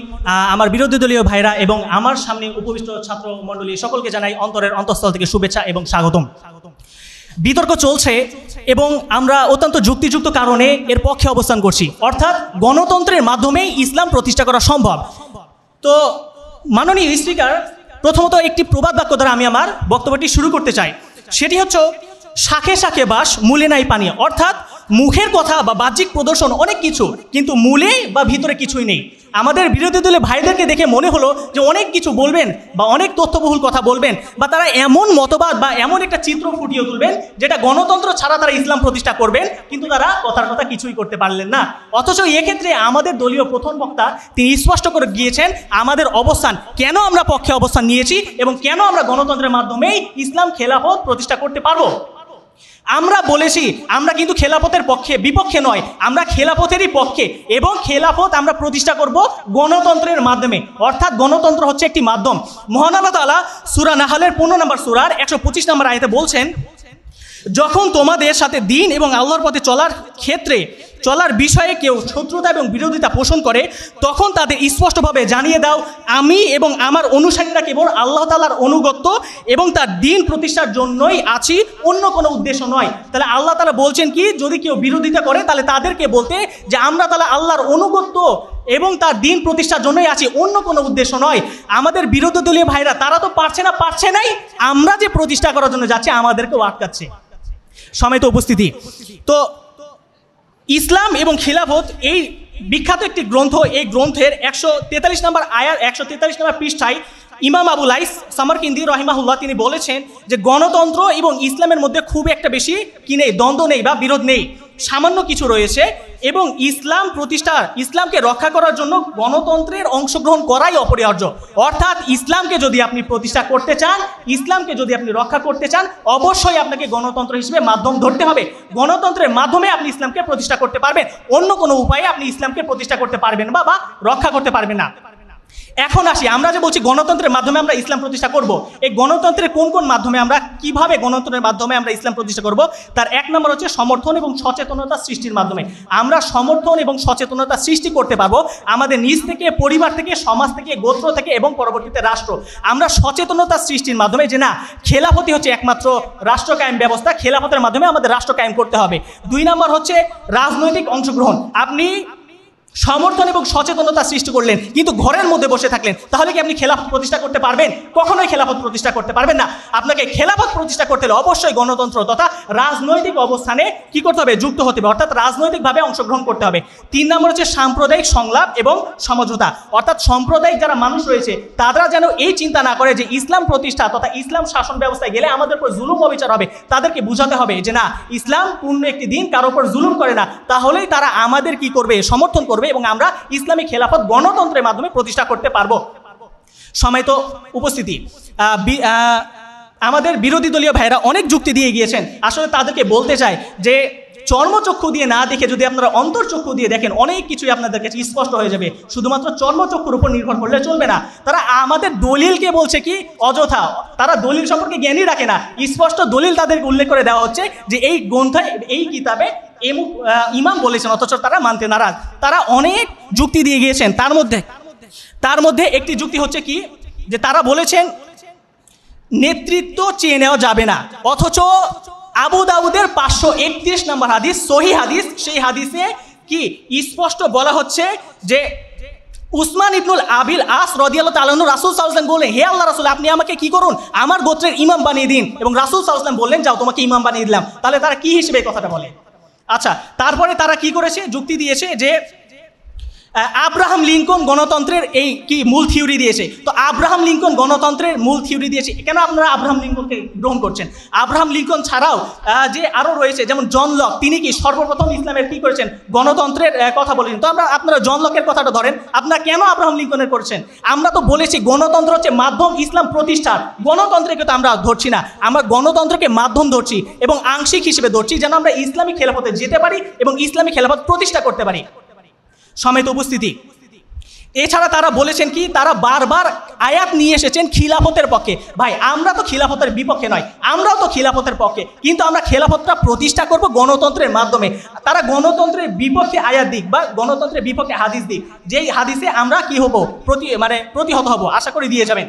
আমার বিরোধী দলীয় ভাইরা এবং আমার সামনে উপবিষ্ট ছাত্র মণ্ডলী, সকলকে জানাই অন্তরের অন্তঃস্থল থেকে শুভেচ্ছা এবং স্বাগতম। বিতর্ক চলছে এবং আমরা অত্যন্ত যুক্তিযুক্ত কারণে এর পক্ষে অবস্থান করছি, অর্থাৎ গণতন্ত্রের মাধ্যমেই ইসলাম প্রতিষ্ঠা করা সম্ভব। তো মাননীয় স্পিকার, প্রথমত একটি প্রবাদ বাক্য দ্বারা আমি আমার বক্তব্যটি শুরু করতে চাই। সেটি হচ্ছে শাখে শাখে বাস, মূলে নাই পানি। অর্থাৎ মুখের কথা বা বাহ্যিক প্রদর্শন অনেক কিছু, কিন্তু মূলে বা ভিতরে কিছুই নেই। আমাদের বিরোধী দলের ভাইদেরকে দেখে মনে হলো যে অনেক কিছু বলবেন বা অনেক তথ্যবহুল কথা বলবেন, বা তারা এমন মতবাদ বা এমন একটা চিত্র ফুটিয়ে তুলবেন যেটা গণতন্ত্র ছাড়া তারা ইসলাম প্রতিষ্ঠা করবেন, কিন্তু তারা কথার কথা কিছুই করতে পারলেন না। অথচ এক্ষেত্রে আমাদের দলীয় প্রথম বক্তা তিনি স্পষ্ট করে গিয়েছেন আমাদের অবস্থান, কেন আমরা পক্ষে অবস্থান নিয়েছি এবং কেন আমরা গণতন্ত্রের মাধ্যমেই ইসলাম খেলাফত প্রতিষ্ঠা করতে পারবো। আমরা বলেছি আমরা কিন্তু খেলাফতের বিপক্ষে নয়, আমরা খেলাফতেরই পক্ষে, এবং খেলাফত আমরা প্রতিষ্ঠা করব গণতন্ত্রের মাধ্যমে। অর্থাৎ গণতন্ত্র হচ্ছে একটি মাধ্যম। মহান আল্লাহ তাআলা সূরা নাহলের 15 নম্বর সূরার 125 নম্বর আয়াতে বলছেন, যখন তোমাদের সাথে দ্বীন এবং আল্লাহর পথে চলার বিষয়ে কেউ শত্রুতা এবং বিরোধিতা পোষণ করে, তখন তাদের স্পষ্টভাবে জানিয়ে দাও আমি এবং আমার অনুসারীরা কেবল আল্লাহ তাআলার অনুগত এবং তার দ্বীন প্রতিষ্ঠার জন্যই আছি, অন্য কোনো উদ্দেশ্য নয়। তাহলে আল্লাহ তাআলা বলছেন কি, যদি কেউ বিরোধিতা করে তাহলে তাদেরকে বলতে যে আমরা তাহলে আল্লাহর অনুগত এবং তার দ্বীন প্রতিষ্ঠার জন্যই আছি, অন্য কোনো উদ্দেশ্য নয়। আমাদের বিরোধী দলীয় ভাইরা তারা তো পারছে নাই, আমরা যে প্রতিষ্ঠা করার জন্য যাচ্ছি আমাদেরকেও আটকাচ্ছে। সম্মানিত উপস্থিতি, তো ইসলাম এবং খিলাফত এই বিখ্যাত একটি গ্রন্থ, এই গ্রন্থের 143 নম্বর আয়াত 143 নম্বর পৃষ্ঠায় ইমাম আবু লাইস সামারকিন্দি রহিমাহুল্লাহ তিনি বলেছেন যে গণতন্ত্র এবং ইসলামের মধ্যে খুব একটা বেশি কি নেই, দ্বন্দ্ব নেই বা বিরোধ নেই, সামান্য কিছু রয়েছে এবং ইসলামকে রক্ষা করার জন্য গণতন্ত্রের অংশগ্রহণ করাই অপরিহার্য। অর্থাৎ ইসলামকে যদি আপনি প্রতিষ্ঠা করতে চান, ইসলামকে যদি আপনি রক্ষা করতে চান, অবশ্যই আপনাকে গণতন্ত্র হিসেবে মাধ্যম ধরতে হবে। গণতন্ত্রের মাধ্যমে আপনি ইসলামকে প্রতিষ্ঠা করতে পারবেন, অন্য কোনো উপায়ে আপনি ইসলামকে প্রতিষ্ঠা করতে পারবেন বা রক্ষা করতে পারবেন না। এখন আসি, আমরা যে বলছি গণতন্ত্রের মাধ্যমে আমরা ইসলাম প্রতিষ্ঠা করব, এই গণতন্ত্রের কোন কোন মাধ্যমে আমরা কিভাবে গণতন্ত্রের মাধ্যমে আমরা ইসলাম প্রতিষ্ঠা করব, তার 1 নম্বর হচ্ছে সমর্থন এবং সচেতনতা সৃষ্টির মাধ্যমে। আমরা সমর্থন এবং সচেতনতা সৃষ্টি করতে পারবো আমাদের নিজ থেকে, পরিবার থেকে, সমাজ থেকে, গোত্র থেকে এবং পরবর্তীতে রাষ্ট্র। আমরা সচেতনতা সৃষ্টির মাধ্যমে যে না, খেলাফতি হচ্ছে একমাত্র রাষ্ট্র কায়েম ব্যবস্থা, খেলাফতের মাধ্যমে আমাদের রাষ্ট্র কায়েম করতে হবে। 2 নম্বর হচ্ছে রাজনৈতিক অংশগ্রহণ। আপনি সমর্থন এবং সচেতনতা সৃষ্টি করলেন কিন্তু ঘরের মধ্যে বসে থাকলেন, তাহলে কি আপনি খেলাফত প্রতিষ্ঠা করতে পারবেন? কখনোই খেলাফত প্রতিষ্ঠা করতে পারবেন না। আপনাকে খেলাফত প্রতিষ্ঠা করতে হলে অবশ্যই গণতন্ত্র তথা রাজনৈতিক অবস্থানে কি করতে হবে, যুক্ত হতে হবে, অর্থাৎ রাজনৈতিকভাবে অংশগ্রহণ করতে হবে। 3 নম্বর হচ্ছে সাম্প্রদায়িক সংলাপ এবং সমঝোতা, অর্থাৎ সাম্প্রদায়িক যারা মানুষ রয়েছে তারা যেন এই চিন্তা না করে যে ইসলাম প্রতিষ্ঠা তথা ইসলাম শাসন ব্যবস্থায় গেলে আমাদের উপর জুলুম অবিচার হবে। তাদেরকে বুঝাতে হবে যে না, ইসলাম পূর্ণ একটি দিন, কারোর উপর জুলুম করে না, তাহলেই তারা আমাদের কি করবে, সমর্থন করবে এবং আমরা ইসলামী খেলাফত গণতন্ত্রের মাধ্যমে প্রতিষ্ঠা করতে পারবো। সম্মানিত উপস্থিতি, আমাদের বিরোধী দলীয় ভাইরা অনেক যুক্তি দিয়ে গিয়েছেন। আসলে তাদেরকে বলতে চাই যে চর্মচক্ষু দিয়ে না দেখে যদি আপনারা অন্তর্চক্ষু দিয়ে দেখেন, অনেক কিছুই আপনাদের কাছে স্পষ্ট হয়ে যাবে। শুধুমাত্র চর্মচক্ষুর উপর নির্ভর করলে চলবে না। তারা আমাদের দলিলকে বলছে কি অযথা, তারা দলিল সম্পর্কে জ্ঞানই রাখে না। স্পষ্ট দলিল তাদেরকে উল্লেখ করে দেওয়া হচ্ছে যে এই গ্রন্থে, এই কিতাবে ইমাম বলেছেন, অথচ তারা মানতে নারাজ। তারা অনেক যুক্তি দিয়ে গিয়েছেন। তার মধ্যে একটি যুক্তি হচ্ছে কি, যে তারা বলেছেন নেতৃত্ব চেয়ে নেওয়া যাবে না, অথচ আবু দাউদের 531 নম্বর হাদিস, সহি হাদিস, সেই হাদিসে কি স্পষ্ট বলা হচ্ছে যে উসমান ইবনুল আবিল আস রাদিয়াল্লাহু তাআলা আনহু রাসূল সাল্লাল্লাহু আলাইহি ওয়াসাল্লাম বললেন, হে আল্লাহর রাসূল, আপনি আমাকে কি করুন, আমার গোত্রের ইমাম বানিয়ে দিন। এবং রাসূল সাল্লাল্লাহু আলাইহি ওয়াসাল্লাম বললেন, যাও, তোমাকে ইমাম বানিয়ে দিলাম। তাহলে তারা কি হিসেবে এই কথাটা বলে? আচ্ছা, তারপরে তারা কি করেছে, যুক্তি দিয়েছে যে আব্রাহাম লিঙ্কন গণতন্ত্রের এই কি মূল থিওরি দিয়েছে। তো আব্রাহাম লিঙ্কন গণতন্ত্রের মূল থিওরি দিয়েছে, কেন আপনারা আব্রাহাম লিঙ্কনকে গ্রহণ করছেন? আব্রাহাম লিঙ্কন ছাড়াও যে আরও রয়েছে, যেমন জন লক, তিনি কি সর্বপ্রথম ইসলামের কি করেছেন, গণতন্ত্রের কথা বলেছেন। তো আপনারা জন লকের কথাটা ধরেন, আপনারা কেন আব্রাহাম লিঙ্কনের করছেন? আমরা তো বলেছি গণতন্ত্র হচ্ছে মাধ্যম ইসলাম প্রতিষ্ঠার, গণতন্ত্রকে তো আমরা ধরছি না, আমরা গণতন্ত্রকে মাধ্যম ধরছি এবং আংশিক হিসেবে ধরছি, যেন আমরা ইসলামী খেলাফতে যেতে পারি এবং ইসলামী খেলাফত প্রতিষ্ঠা করতে পারি। সমেত উপস্থিতি, এছাড়া তারা বলেছেন কি, তারা বারবার আয়াত নিয়ে এসেছেন খিলাফতের পক্ষে। ভাই, আমরা তো খিলাফতের বিপক্ষে নয়, আমরাও তো খিলাফতের পক্ষে, কিন্তু আমরা খেলাফতটা প্রতিষ্ঠা করব গণতন্ত্রের মাধ্যমে। তারা গণতন্ত্রের বিপক্ষে আয়াত দিক বা গণতন্ত্রের বিপক্ষে হাদিস দিক, যেই হাদিসে আমরা কি হব, প্রতিহত হব, আশা করি দিয়ে যাবেন।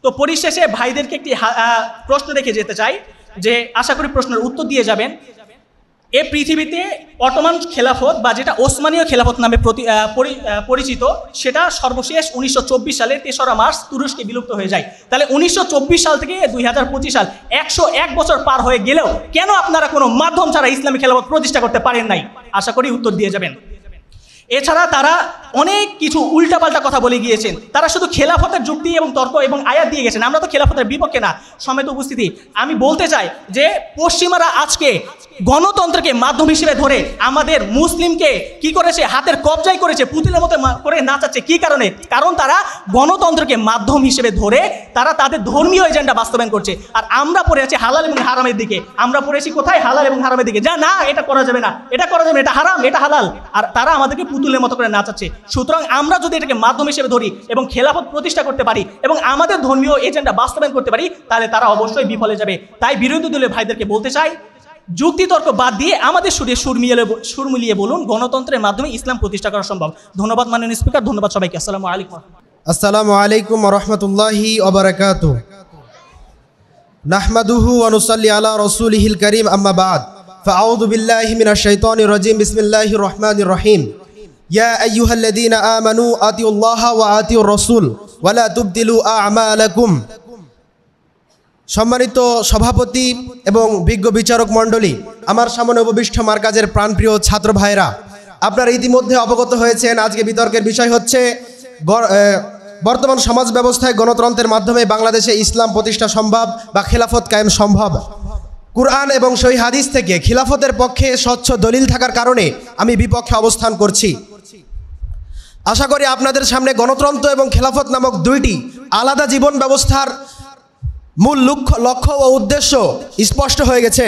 তো পরিশেষে ভাইদেরকে একটি প্রশ্ন রেখে যেতে চাই, যে আশা করি প্রশ্নের উত্তর দিয়ে যাবেন। এ পৃথিবীতে অটোমান খেলাফত বা যেটা ওসমানীয় খেলাফত নামে পরিচিত, সেটা সর্বশেষ 1924 সালে 3রা মার্চ তুরস্কে বিলুপ্ত হয়ে যায়। তাহলে 1924 সাল থেকে 2025 সাল, 101 বছর পার হয়ে গেলেও কেন আপনারা কোনো মাধ্যম ছাড়া ইসলামী খেলাফত প্রতিষ্ঠা করতে পারেন নাই? আশা করি উত্তর দিয়ে যাবেন। এছাড়া তারা অনেক কিছু উল্টাপাল্টা কথা বলে গিয়েছেন। তারা শুধু খেলাফতের যুক্তি এবং তর্ক এবং আয়াত দিয়ে গেছেন। আমরা তো খেলাফতের বিপক্ষে না। সমেত উপস্থিতি, আমি বলতে চাই যে পশ্চিমারা আজকে গণতন্ত্রকে মাধ্যম হিসেবে ধরে আমাদের মুসলিমকে কি করেছে, হাতের কবজায় করেছে, পুতুলের মতো করে নাচাচ্ছে। কি কারণে? কারণ তারা গণতন্ত্রকে মাধ্যম হিসেবে ধরে তারা তাদের ধর্মীয় এজেন্ডা বাস্তবায়ন করছে। আর আমরা পড়ে আছি হালাল এবং হারামের দিকে। আমরা পড়েছি কোথায়? হালাল এবং হারামের দিকে। যা না, এটা করা যাবে না, এটা করা যাবে না, এটা হারাম, এটা হালাল। আর তারা আমাদেরকে পুতুলের মতো করে নাচাচ্ছে। সুতরাং আমরা যদি এটাকে মাধ্যম হিসেবে ধরি এবং খেলাফত প্রতিষ্ঠা করতে পারি এবং আমাদের ধর্মীয় এজেন্ডা বাস্তবায়ন করতে পারি, তাহলে তারা অবশ্যই বিফলে যাবে। তাই বিরোধী দলের ভাইদেরকে বলতে চাই, যুক্তিতর্ক বাদ দিয়ে আমাদের সুর মিলিয়ে বলুন, গণতন্ত্রের মাধ্যমে ইসলাম প্রতিষ্ঠা করা সম্ভব। ধন্যবাদ মাননীয় স্পিকার, ধন্যবাদ সবাইকে। আসসালামু আলাইকুম। আসসালামু আলাইকুম ওয়া রাহমাতুল্লাহি ওয়া বারাকাতুহু। নাহমাদুহু ওয়া নুসাল্লি আলা রাসূলিহিল কারীম, আম্মা বা'দ। ফাআউযু বিল্লাহি মিনাশ শাইতানির রাজীম। বিসমিল্লাহির রহমানির রহিম। ইয়া আইয়ুহাল্লাযীনা আমানু আতিউল্লাহা ওয়া আতিউর রাসূল ওয়া লা তুবতিলু আ'মালাকুম। সম্মানিত সভাপতি এবং বিজ্ঞ বিচারক মণ্ডলী, আমার সামনে উপবিষ্ট মার্কাজের প্রাণপ্রিয় ছাত্র ভাইরা, আপনারা ইতিমধ্যে অবগত হয়েছেন আজকে বিতর্কের বিষয় হচ্ছে বর্তমান সমাজ ব্যবস্থায় গণতন্ত্রের মাধ্যমে বাংলাদেশে ইসলাম প্রতিষ্ঠা সম্ভব বা খিলাফত কায়েম সম্ভব। কুরআন এবং সহিহ হাদিস থেকে খিলাফতের পক্ষে স্বচ্ছ দলিল থাকার কারণে আমি বিপক্ষে অবস্থান করছি। আশা করি আপনাদের সামনে গণতন্ত্র এবং খেলাফত নামক দুইটি আলাদা জীবন ব্যবস্থার মূল লক্ষ্য ও উদ্দেশ্য স্পষ্ট হয়ে গেছে।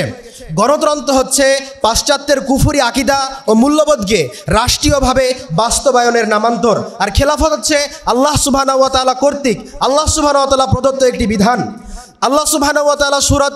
গণতন্ত্র হচ্ছে পাশ্চাত্যের কুফরি আকিদা ও মূল্যবোধকে রাষ্ট্রীয়ভাবে বাস্তবায়নের নামান্তর, আর খেলাফত হচ্ছে আল্লাহ সুবহানাহু ওয়া তাআলা কর্তৃক আল্লাহ সুবহানাহু ওয়া তাআলা প্রদত্ত একটি বিধান। আল্লাহ সুবহানাহু ওয়া তাআলা সূরা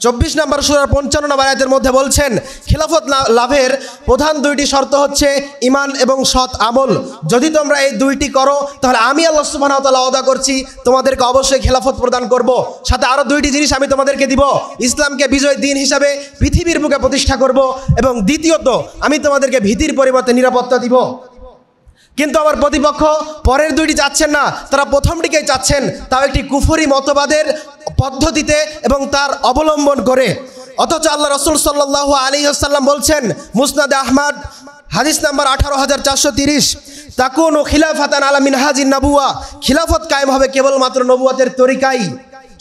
24 নম্বর সূরার 55 নম্বর আয়াতের মধ্যে বলছেন, খিলাফত লাভের প্রধান দুইটি শর্ত হচ্ছে ঈমান এবং সৎ আমল। যদি তোমরা এই দুইটি করো তাহলে আমি আল্লাহ সুবহানাহু ওয়া তাআলা ওয়াদা করছি তোমাদেরকে অবশ্যই খেলাফত প্রদান করব। সাথে আরও দুইটি জিনিস আমি তোমাদেরকে দিব, ইসলামকে বিজয় দিন হিসাবে পৃথিবীর বুকে প্রতিষ্ঠা করব, এবং দ্বিতীয়ত আমি তোমাদেরকে ভীতির পরিবর্তে নিরাপত্তা দিব। কিন্তু আমার প্রতিপক্ষ পরের দুইটি চাচ্ছেন না, তারা প্রথমটিকেই চাচ্ছেন, তাও একটি কুফরি মতবাদের পদ্ধতিতে এবং তার অবলম্বন করে। অথচ আল্লাহ রাসূল সাল্লাল্লাহু আলাইহি ওয়াসাল্লাম বলছেন মুসনাদে আহমদ হাদিস নাম্বার 18430, তাকুনু খিলাফাতান আলা মিনহাজিন নবুয়া, খিলাফত কায়েম হবে কেবলমাত্র নবুয়তের তরিকায়।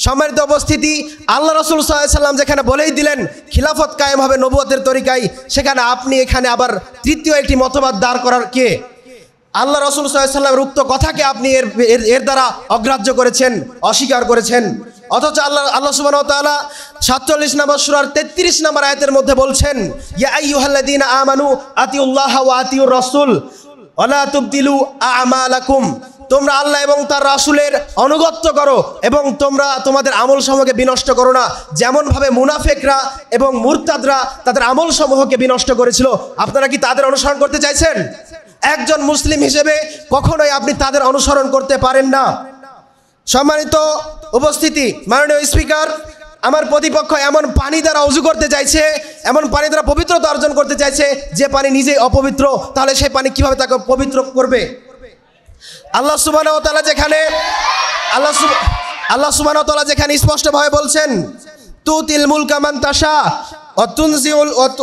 সম্মানিত উপস্থিতি, আল্লাহ রাসূল সাল্লাল্লাহু আলাইহি ওয়াসাল্লাম যেখানে বলেই দিলেন খিলাফত কায়েম হবে নবুয়তের তরিকায়, সেখানে আপনি এখানে আবার তৃতীয় একটি মতবাদ দাঁড় করার কে? আল্লাহ রাসূল সাল্লাল্লাহু আলাইহি ওয়াসাল্লামের উক্ত কথাকে আপনি এর দ্বারা অগ্রাহ্য করেছেন, অস্বীকার করেছেন। অথচ আল্লাহ সুবহানাহু ওয়া তাআলা 47 নম্বর সূরার 33 নম্বর আয়াতের মধ্যে বলছেন, ইয়া আইয়ুহাল্লাযীনা আমানু আতিউল্লাহ ওয়া আতিউর রাসূল ওয়া লা তুবতিলু আ'মালাকুম, তোমরা আল্লাহ এবং তার রাসূলের আনুগত্য করো এবং তোমরা তোমাদের আমল সমূহকে বিনষ্ট করো না, যেমনভাবে মুনাফিকরা এবং মুরতাদরা তাদের আমল সমূহকে বিনষ্ট করেছিল। আপনারা কি তাদের অনুসরণ করতে চাইছেন? একজন মুসলিম হিসেবে কখনোই আপনি তাদের অনুসরণ করতে পারেন না। সম্মানিত উপস্থিতি, মাননীয় স্পিকার, আমার প্রতিপক্ষ এমন পানি দ্বারা ওযু করতে চাইছে, এমন পানি দ্বারা পবিত্রতা অর্জন করতে চাইছে যে পানি নিজেই অপবিত্র, তাহলে সেই পানি কিভাবে তাকে পবিত্র করবে? আল্লাহ সুবহানাহু ওয়া তাআলা যেখানে স্পষ্টভাবে বলছেন, তুতিল মুলকা মান তাশা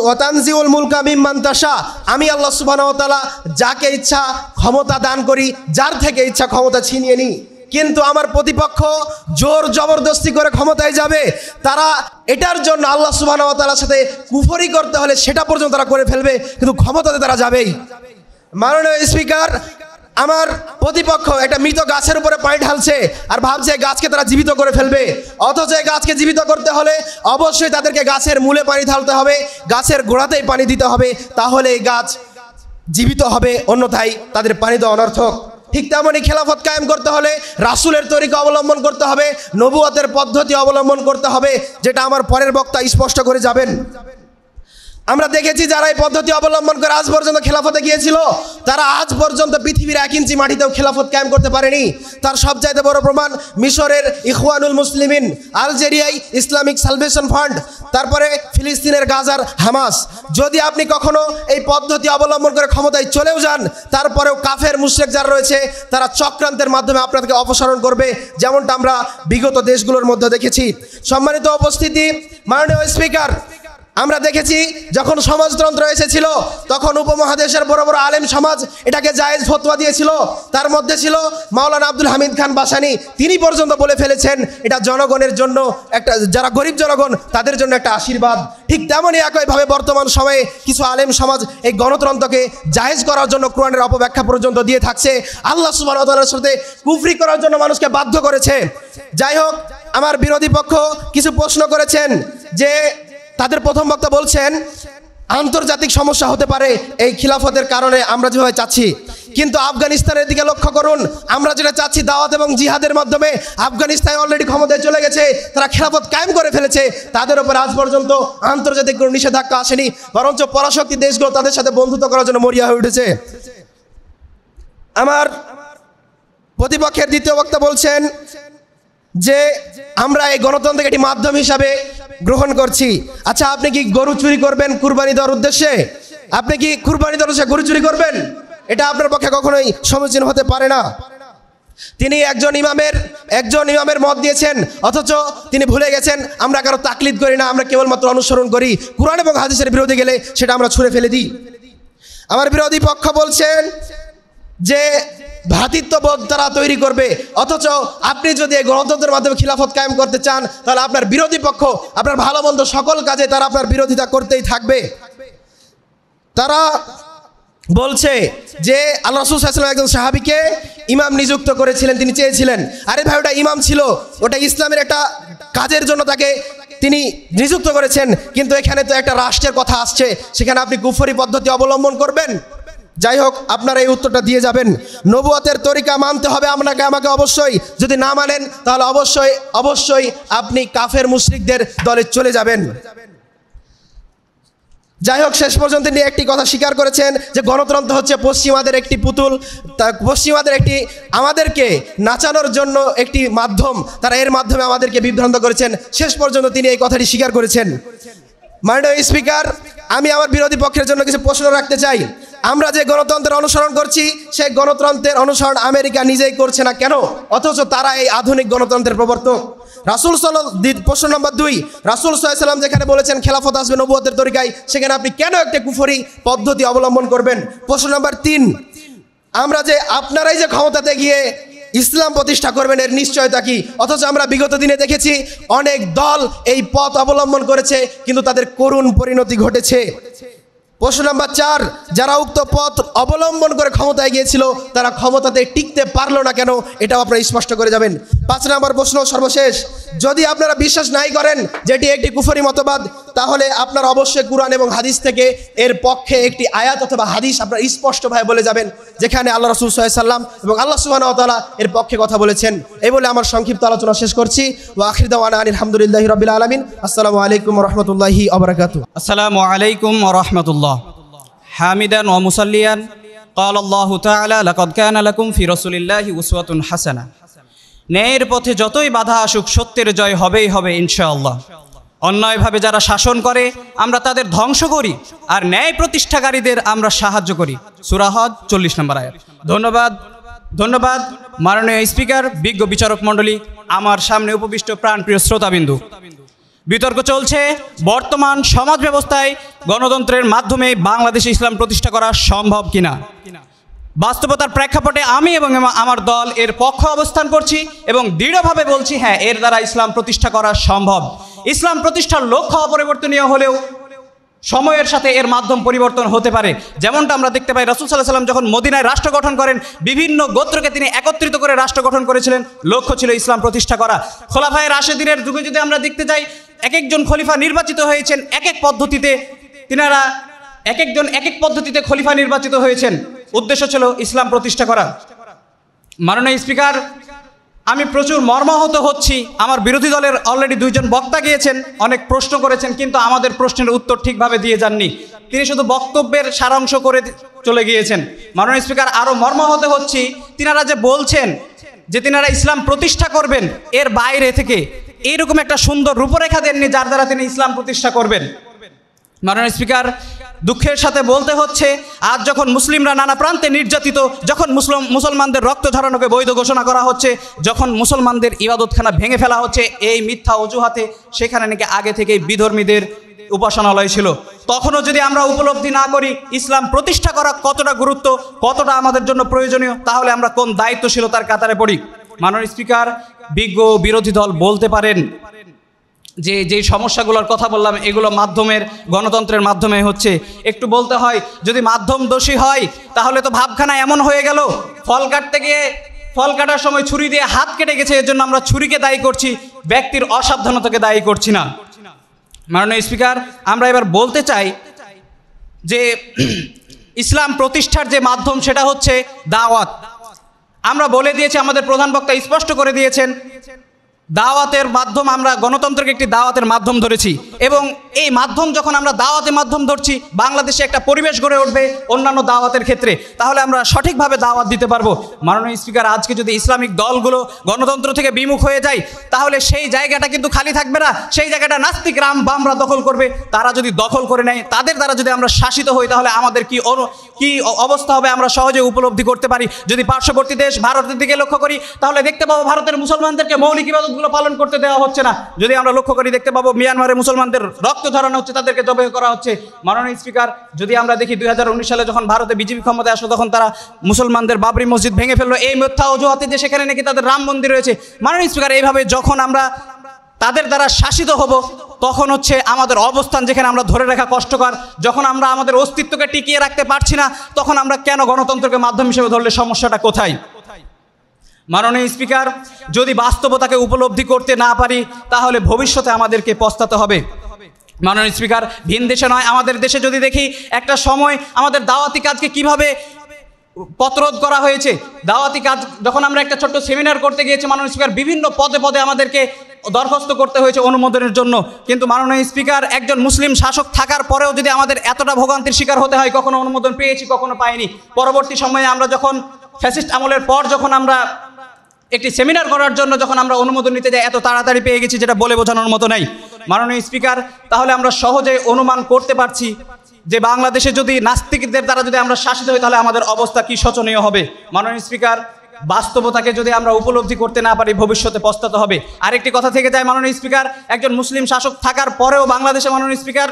ওয়া তানজিউল মুলকা মিম্মান তাশা, আমি আল্লাহ সুবহানাহু ওয়া তাআলা যাকে ইচ্ছা ক্ষমতা দান করি, যার থেকে ইচ্ছা ক্ষমতা ছিনিয়ে নিই। কিন্তু আমার প্রতিপক্ষ জোর জবরদস্তি করে ক্ষমতায় যাবে, তারা এটার জন্য আল্লাহ সুবহানাহু ওয়া তাআলার সাথে কুফরি করতে হলে সেটা পর্যন্ত তারা করে ফেলবে, কিন্তু ক্ষমতাতে তারা যাবেই। মাননীয় স্পিকার, আমার প্রতিপক্ষ একটা মৃত গাছের উপরে পানি ঢালছে আর ভাবছে গাছকে তারা জীবিত করে ফেলবে। অথচ এই গাছকে জীবিত করতে হলে অবশ্যই তাদেরকে গাছের মূলে পানি ঢালতে হবে, গাছের গোড়াতেই পানি দিতে হবে, তাহলে এই গাছ জীবিত হবে, অন্যথায় তাদের পানি দেওয়া অনর্থক। ঠিক তেমনই খেলাফত কায়েম করতে হলে রাসূলের তরিকা অবলম্বন করতে হবে, নবুয়তের পদ্ধতি অবলম্বন করতে হবে, যেটা আমার পরের বক্তা স্পষ্ট করে যাবেন। আমরা দেখেছি যারা এই পদ্ধতি অবলম্বন করে আজ পর্যন্ত খেলাফতে গিয়েছিল, তারা আজ পর্যন্ত পৃথিবীর 1 ইঞ্চি মাটিতেও খেলাফত কায়েম করতে পারেনি। তার সবচাইতে বড় প্রমাণ মিশরের ইখওয়ানুল মুসলিমিন, আলজেরিয়ায় ইসলামিক সালভেশন ফান্ড, তারপরে ফিলিস্তিনের গাজার হামাস। যদি আপনি কখনো এই পদ্ধতি অবলম্বন করে ক্ষমতায় চলেও যান, তারপরেও কাফের মুশরিক যারা রয়েছে তারা চক্রান্তের মাধ্যমে আপনাদেরকে অপসারণ করবে, যেমনটা আমরা বিগত দেশগুলোর মধ্যে দেখেছি। সম্মানিত উপস্থিতি, মাননীয় স্পিকার, আমরা দেখেছি যখন সমাজতন্ত্র এসেছিল তখন উপমহাদেশের বড় বড় আলেম সমাজ এটাকে জায়েজ ফতোয়া দিয়েছিল। তার মধ্যে ছিল মাওলানা আব্দুল হামিদ খান বাসানী, তিনি পর্যন্ত বলে ফেলেছেন এটা জনগণের জন্য একটা, যারা গরিব জনগণ তাদের জন্য একটা আশীর্বাদ। ঠিক তেমনই একইভাবে বর্তমান সময়ে কিছু আলেম সমাজ এই গণতন্ত্রকে জায়েজ করার জন্য কোরআনের অপব্যাখ্যা পর্যন্ত দিয়ে থাকছে, আল্লাহ সুবহানাহু ওয়া তাআলার সাথে কুফরি করার জন্য মানুষকে বাধ্য করেছে। যাই হোক, আমার বিরোধী পক্ষ কিছু প্রশ্ন করেছেন যে তাদের প্রথম বক্তা বলছেন আন্তর্জাতিক সমস্যা হতে পারে এই খিলাফতের কারণে আমরা যেভাবে চাচ্ছি, কিন্তু আফগানিস্তানের দিকে লক্ষ্য করুন, আমরা যেটা চাচ্ছি দাওয়াত এবং জিহাদের মাধ্যমে আফগানিস্তান অলরেডি ক্ষমতায় চলে গেছে, তারা খেলাফত কায়েম করে ফেলেছে, তাদের উপর আজ পর্যন্ত আন্তর্জাতিক কোনো নিষেধাজ্ঞা আসেনি, বরঞ্চ পরাশক্তি দেশগুলো তাদের সাথে বন্ধুত্ব করার জন্য মরিয়া হয়ে উঠেছে। আমার প্রতিপক্ষের দ্বিতীয় বক্তা বলছেন যে আমরা এই গণতন্ত্রকে একটি মাধ্যম হিসাবে গ্রহণ করছি। আচ্ছা, আপনি কি গরু চুরি করবেন কুরবানি দেওয়ার উদ্দেশ্যে? আপনি কি কুরবানি দেওয়ার উদ্দেশ্যে গরু চুরি করবেন? এটা আপনার পক্ষে কখনোই সমীচীন হতে পারে না। তিনি একজন ইমামের মত দিয়েছেন, অথচ তিনি ভুলে গেছেন আমরা কারো তাকলিদ করি না, আমরা কেবলমাত্র অনুসরণ করি। কুরআন এবং হাদিসের বিরোধী গেলে সেটা আমরা ছুঁড়ে ফেলে দিই। আমার বিরোধী পক্ষ বলছেন যে ভ্রাতৃত্ববোধ তারা তৈরি করবে, অথচ আপনি যদি এই গণতন্ত্রের মাধ্যমে খিলাফত কায়েম করতে চান তাহলে আপনার বিরোধী পক্ষ আপনার ভালো মন্দ সকল কাজে তারা আপনার বিরোধিতা করতেই থাকবে। তারা বলছে যে আল্লাহ রাসূল সাল্লাল্লাহু আলাইহি ওয়াসাল্লাম একজন সাহাবীকে ইমাম নিযুক্ত করেছিলেন, তিনি চেয়েছিলেন আরে ভাই ওটা ইমাম ছিল, ওটা ইসলামের একটা কাজের জন্য তাকে তিনি নিযুক্ত করেছেন, কিন্তু এখানে তো একটা রাষ্ট্রের কথা আসছে, সেখানে আপনি কুফরি পদ্ধতি অবলম্বন করবেন। যাই হোক, আপনারা এই উত্তরটা দিয়ে যাবেন। নবুয়তের তরিকা মানতে হবে আমাকে অবশ্যই, যদি না মানেন তাহলে অবশ্যই আপনি কাফের মুশরিকদের দলে চলে যাবেন। যাই হোক, শেষ পর্যন্ত তিনি একটি কথা স্বীকার করেছেন যে গণতন্ত্র হচ্ছে পশ্চিমাদের একটি পুতুল, পশ্চিমাদের একটি আমাদেরকে নাচানোর জন্য একটি মাধ্যম, তারা এর মাধ্যমে আমাদেরকে বিভ্রান্ত করেছেন। শেষ পর্যন্ত তিনি এই কথাটি স্বীকার করেছেন। মাননীয় স্পিকার, আমি আমার বিরোধী পক্ষের জন্য কিছু প্রশ্ন রাখতে চাই। আমরা যে গণতন্ত্রের অনুসরণ করছি সেই গণতন্ত্রের অনুসরণ আমেরিকা নিজেই করছে না কেন, অথচ তারা এই আধুনিক গণতন্ত্রের প্রবর্তক। প্রশ্ন নম্বর 2, রাসূল সাল্লাল্লাহু আলাইহি ওয়াসাল্লাম যেখানে বলেছেন খেলাফত আসবে নবুয়তের তরিকায়, সেখানে আপনি কেন একটা কুফরি পদ্ধতি অবলম্বন করবেন? প্রশ্ন নম্বর 3, আমরা যে আপনারাই যে ক্ষমতাতে গিয়ে ইসলাম প্রতিষ্ঠা করবেন এর নিশ্চয়তা কি? অথচ আমরা বিগত দিনে দেখেছি অনেক দল এই পথ অবলম্বন করেছে, কিন্তু তাদের করুণ পরিণতি ঘটেছে। প্রশ্ন নম্বর 4, যারা উক্ত পথ অবলম্বন করে ক্ষমতায় গিয়েছিল তারা ক্ষমতাতে টিকতে পারলো না কেন, এটাও আপনারা স্পষ্ট করে যাবেন। 5 নম্বর প্রশ্ন সর্বশেষ, যদি আপনারা বিশ্বাস নাই করেন যেটি একটি কুফরি মতবাদ, তাহলে আপনারা অবশ্যই কুরআন এবং হাদিস থেকে এর পক্ষে একটি আয়াত অথবা হাদিস আপনারা স্পষ্টভাবে বলে যাবেন, যেখানে আল্লাহ রাসূল সাল্লাল্লাহু আলাইহি ওয়াসাল্লাম এবং আল্লাহ সুবহানাহু ওয়া তাআলা এর পক্ষে কথা বলেছেন। এই বলে আমার সংক্ষিপ্ত আলোচনা শেষ করছি। ওয়া আখির দাওয়ানা আলহামদুলিল্লাহি রাব্বিল আলামিন। আসসালামু আলাইকুম ওয়া রাহমাতুল্লাহি ওয়া বারাকাতুহু। আসসালামু আলাইকুম ওয়া রাহমাতুল্লাহ। হামিদান ওয়া মুসাল্লিয়ান ক্বালা আল্লাহু তাআলা লাকাদ কানা লাকুম ফি রাসূলিল্লাহি উসওয়াতুন হাসানা। ন্যায়ের পথে যতই বাধা আসুক সত্যের জয় হবেই হবে ইনশাআল্লাহ। অন্যায়ভাবে যারা শাসন করে আমরা তাদের ধ্বংস করি, আর ন্যায় প্রতিষ্ঠাকারীদের আমরা সাহায্য করি। সূরা হজ 40 নম্বর আয়াত। ধন্যবাদ মাননীয় স্পিকার, বিজ্ঞ বিচারক মণ্ডলী, আমার সামনে উপবিষ্ট প্রাণপ্রিয় শ্রোতাবিন্দু। বিতর্ক চলছে বর্তমান সমাজ ব্যবস্থায় গণতন্ত্রের মাধ্যমে বাংলাদেশে ইসলাম প্রতিষ্ঠা করা সম্ভব কিনা। বাস্তবতার প্রেক্ষাপটে আমি এবং আমার দল এর পক্ষে অবস্থান করছি এবং দৃঢ়ভাবে বলছি হ্যাঁ, এর দ্বারা ইসলাম প্রতিষ্ঠা করা সম্ভব। ইসলাম প্রতিষ্ঠার লক্ষ্য অপরিবর্তনীয় হলেও সময়ের সাথে এর মাধ্যম পরিবর্তন হতে পারে। যেমনটা আমরা দেখতে পাই রাসূল সাল্লাল্লাহু আলাইহি ওয়াসাল্লাম যখন মদিনায় রাষ্ট্র গঠন করেন, বিভিন্ন গোত্রকে তিনি একত্রিত করে রাষ্ট্র গঠন করেছিলেন, লক্ষ্য ছিল ইসলাম প্রতিষ্ঠা করা। খোলাফায়ে রাশেদিনের যুগে যদি আমরা দেখতে যাই, এক একজন খলিফা নির্বাচিত হয়েছেন এক এক পদ্ধতিতে, তিনারা এক একজন এক এক পদ্ধতিতে খলিফা নির্বাচিত হয়েছেন, উদ্দেশ্য ছিল ইসলাম প্রতিষ্ঠা করা। মাননীয় স্পিকার, আমি প্রচুর মর্মাহত হচ্ছি। আমার বিরোধী দলের অলরেডি 2 জন বক্তা গিয়েছেন, অনেক প্রশ্ন করেছেন, কিন্তু আমাদের প্রশ্নের উত্তর ঠিকভাবে দিয়ে যাননি। তিনি শুধু বক্তব্যের সারাংশ করে চলে গিয়েছেন। মাননীয় স্পিকার, আরও মর্মাহত হচ্ছি, তিনারা যে বলছেন যে তিনারা ইসলাম প্রতিষ্ঠা করবেন, এর বাইরে থেকে এইরকম একটা সুন্দর রূপরেখা দেননি যার দ্বারা তিনি ইসলাম প্রতিষ্ঠা করবেন। মাননীয় স্পিকার, দুঃখের সাথে বলতে হচ্ছে, আজ যখন মুসলিমরা নানা প্রান্তে নির্যাতিত, যখন মুসলমানদের রক্ত ঝরানোকে বৈধ ঘোষণা করা হচ্ছে, যখন মুসলমানদের ইবাদতখানা ভেঙে ফেলা হচ্ছে এই মিথ্যা অজুহাতে, সেখানে নাকি আগে থেকেই বিধর্মীদের উপাসনালয় ছিল, তখনও যদি আমরা উপলব্ধি না করি ইসলাম প্রতিষ্ঠা করা কতটা গুরুত্ব, কতটা আমাদের জন্য প্রয়োজনীয়, তাহলে আমরা কোন দায়িত্বশীলতার কাতারে পড়ি। মাননীয় স্পিকার, বিজ্ঞ বিরোধী দল বলতে পারেন যে যেই সমস্যাগুলোর কথা বললাম এগুলো মাধ্যমের, গণতন্ত্রের মাধ্যমে হচ্ছে। একটু বলতে হয়, যদি মাধ্যম দোষী হয় তাহলে তো ভাবখানা এমন হয়ে গেল, ফল কাটতে গিয়ে ফল কাটার সময় ছুরি দিয়ে হাত কেটে গেছে, এর জন্য আমরা ছুরিকে দায়ী করছি, ব্যক্তির অসাবধানতাকে দায়ী করছি না। মাননীয় স্পিকার, আমরা এবার বলতে চাই যে ইসলাম প্রতিষ্ঠার যে মাধ্যম সেটা হচ্ছে দাওয়াত। আমরা বলে দিয়েছি, আমাদের প্রধান বক্তা স্পষ্ট করে দিয়েছেন, দাওয়াতের মাধ্যম, আমরা গণতন্ত্রকে একটি দাওয়াতের মাধ্যম ধরেছি এবং এই মাধ্যম যখন আমরা দাওয়াতের মাধ্যম ধরছি, বাংলাদেশে একটা পরিবেশ গড়ে উঠবে অন্যান্য দাওয়াতের ক্ষেত্রে, তাহলে আমরা সঠিকভাবে দাওয়াত দিতে পারবো। মাননীয় স্পিকার, আজকে যদি ইসলামিক দলগুলো গণতন্ত্র থেকে বিমুখ হয়ে যায় তাহলে সেই জায়গাটা কিন্তু খালি থাকবে না, সেই জায়গাটা নাস্তিক বামরা দখল করবে। তারা যদি দখল করে নেয়, তাদের দ্বারা যদি আমরা শাসিত হই, তাহলে আমাদের কি অবস্থা হবে আমরা সহজে উপলব্ধি করতে পারি। যদি পার্শ্ববর্তী দেশ ভারতের দিকে লক্ষ্য করি তাহলে দেখতে পাবো ভারতের মুসলমানদেরকে মৌলিক ইবাদতগুলো পালন করতে দেওয়া হচ্ছে না। যদি আমরা লক্ষ্য করি দেখতে পাবো মিয়ানমারের মুসলমানদের রক্ত ঝরানো হচ্ছে, তাদেরকে জবাই করা হচ্ছে। মাননীয় স্পিকার, যদি আমরা দেখি 2019 সালে যখন ভারতে বিজেপি ক্ষমতায় আসলো তখন তারা মুসলমানদের বাবরি মসজিদ ভেঙে ফেললো এই মিথ্যা অজুহাতে যে সেখানে নাকি তাদের রাম মন্দির রয়েছে। মাননীয় স্পিকার, এইভাবে যখন আমরা তাদের দ্বারা শাসিত হব তখন হচ্ছে আমাদের অবস্থান যেখানে আমরা ধরে রাখা কষ্টকর। যখন আমরা আমাদের অস্তিত্বকে টিকিয়ে রাখতে পারছি না তখন আমরা কেন গণতন্ত্রকে মাধ্যম হিসেবে ধরলে সমস্যাটা কোথায়? মাননীয় স্পিকার, যদি বাস্তবতাকে উপলব্ধি করতে না পারি তাহলে ভবিষ্যতে আমাদেরকে পস্তাতে হবে। মাননীয় স্পিকার, ভিন দেশে নয় আমাদের দেশে যদি দেখি একটা সময় আমাদের দাওয়াতি কাজকে কিভাবে পথরোধ করা হয়েছে। দাওয়াতি কাজ যখন আমরা একটা ছোট্ট সেমিনার করতে গিয়েছি মাননীয় স্পিকার, বিভিন্ন পদে পদে আমাদেরকে দরখাস্ত করতে হয়েছে অনুমোদনের জন্য। কিন্তু মাননীয় স্পিকার, একজন মুসলিম শাসক থাকার পরেও যদি আমাদের এতটা ভোগান্তির শিকার হতে হয়, কখনো অনুমোদন পেয়েছি কখনো পাইনি। পরবর্তী সময়ে আমরা যখন ফ্যাসিস্ট আমলের পর যখন আমরা একটি সেমিনার করার জন্য যখন আমরা অনুমোদন নিতে যাই এত তাড়াতাড়ি পেয়ে গেছি যেটা বলে বোঝানোর মতো নেই। মাননীয় স্পিকার, তাহলে আমরা সহজে অনুমান করতে পারছি যে বাংলাদেশে যদি নাস্তিকদের দ্বারা যদি আমরা শাসিত হই তাহলে আমাদের অবস্থা কি শোচনীয় হবে। মাননীয় স্পিকার, বাস্তবতাকে যদি আমরা উপলব্ধি করতে না পারি ভবিষ্যতে পস্তাতে হবে। আরেকটি কথা থেকে যায় মাননীয় স্পিকার, একজন মুসলিম শাসক থাকার পরেও বাংলাদেশে মাননীয় স্পিকার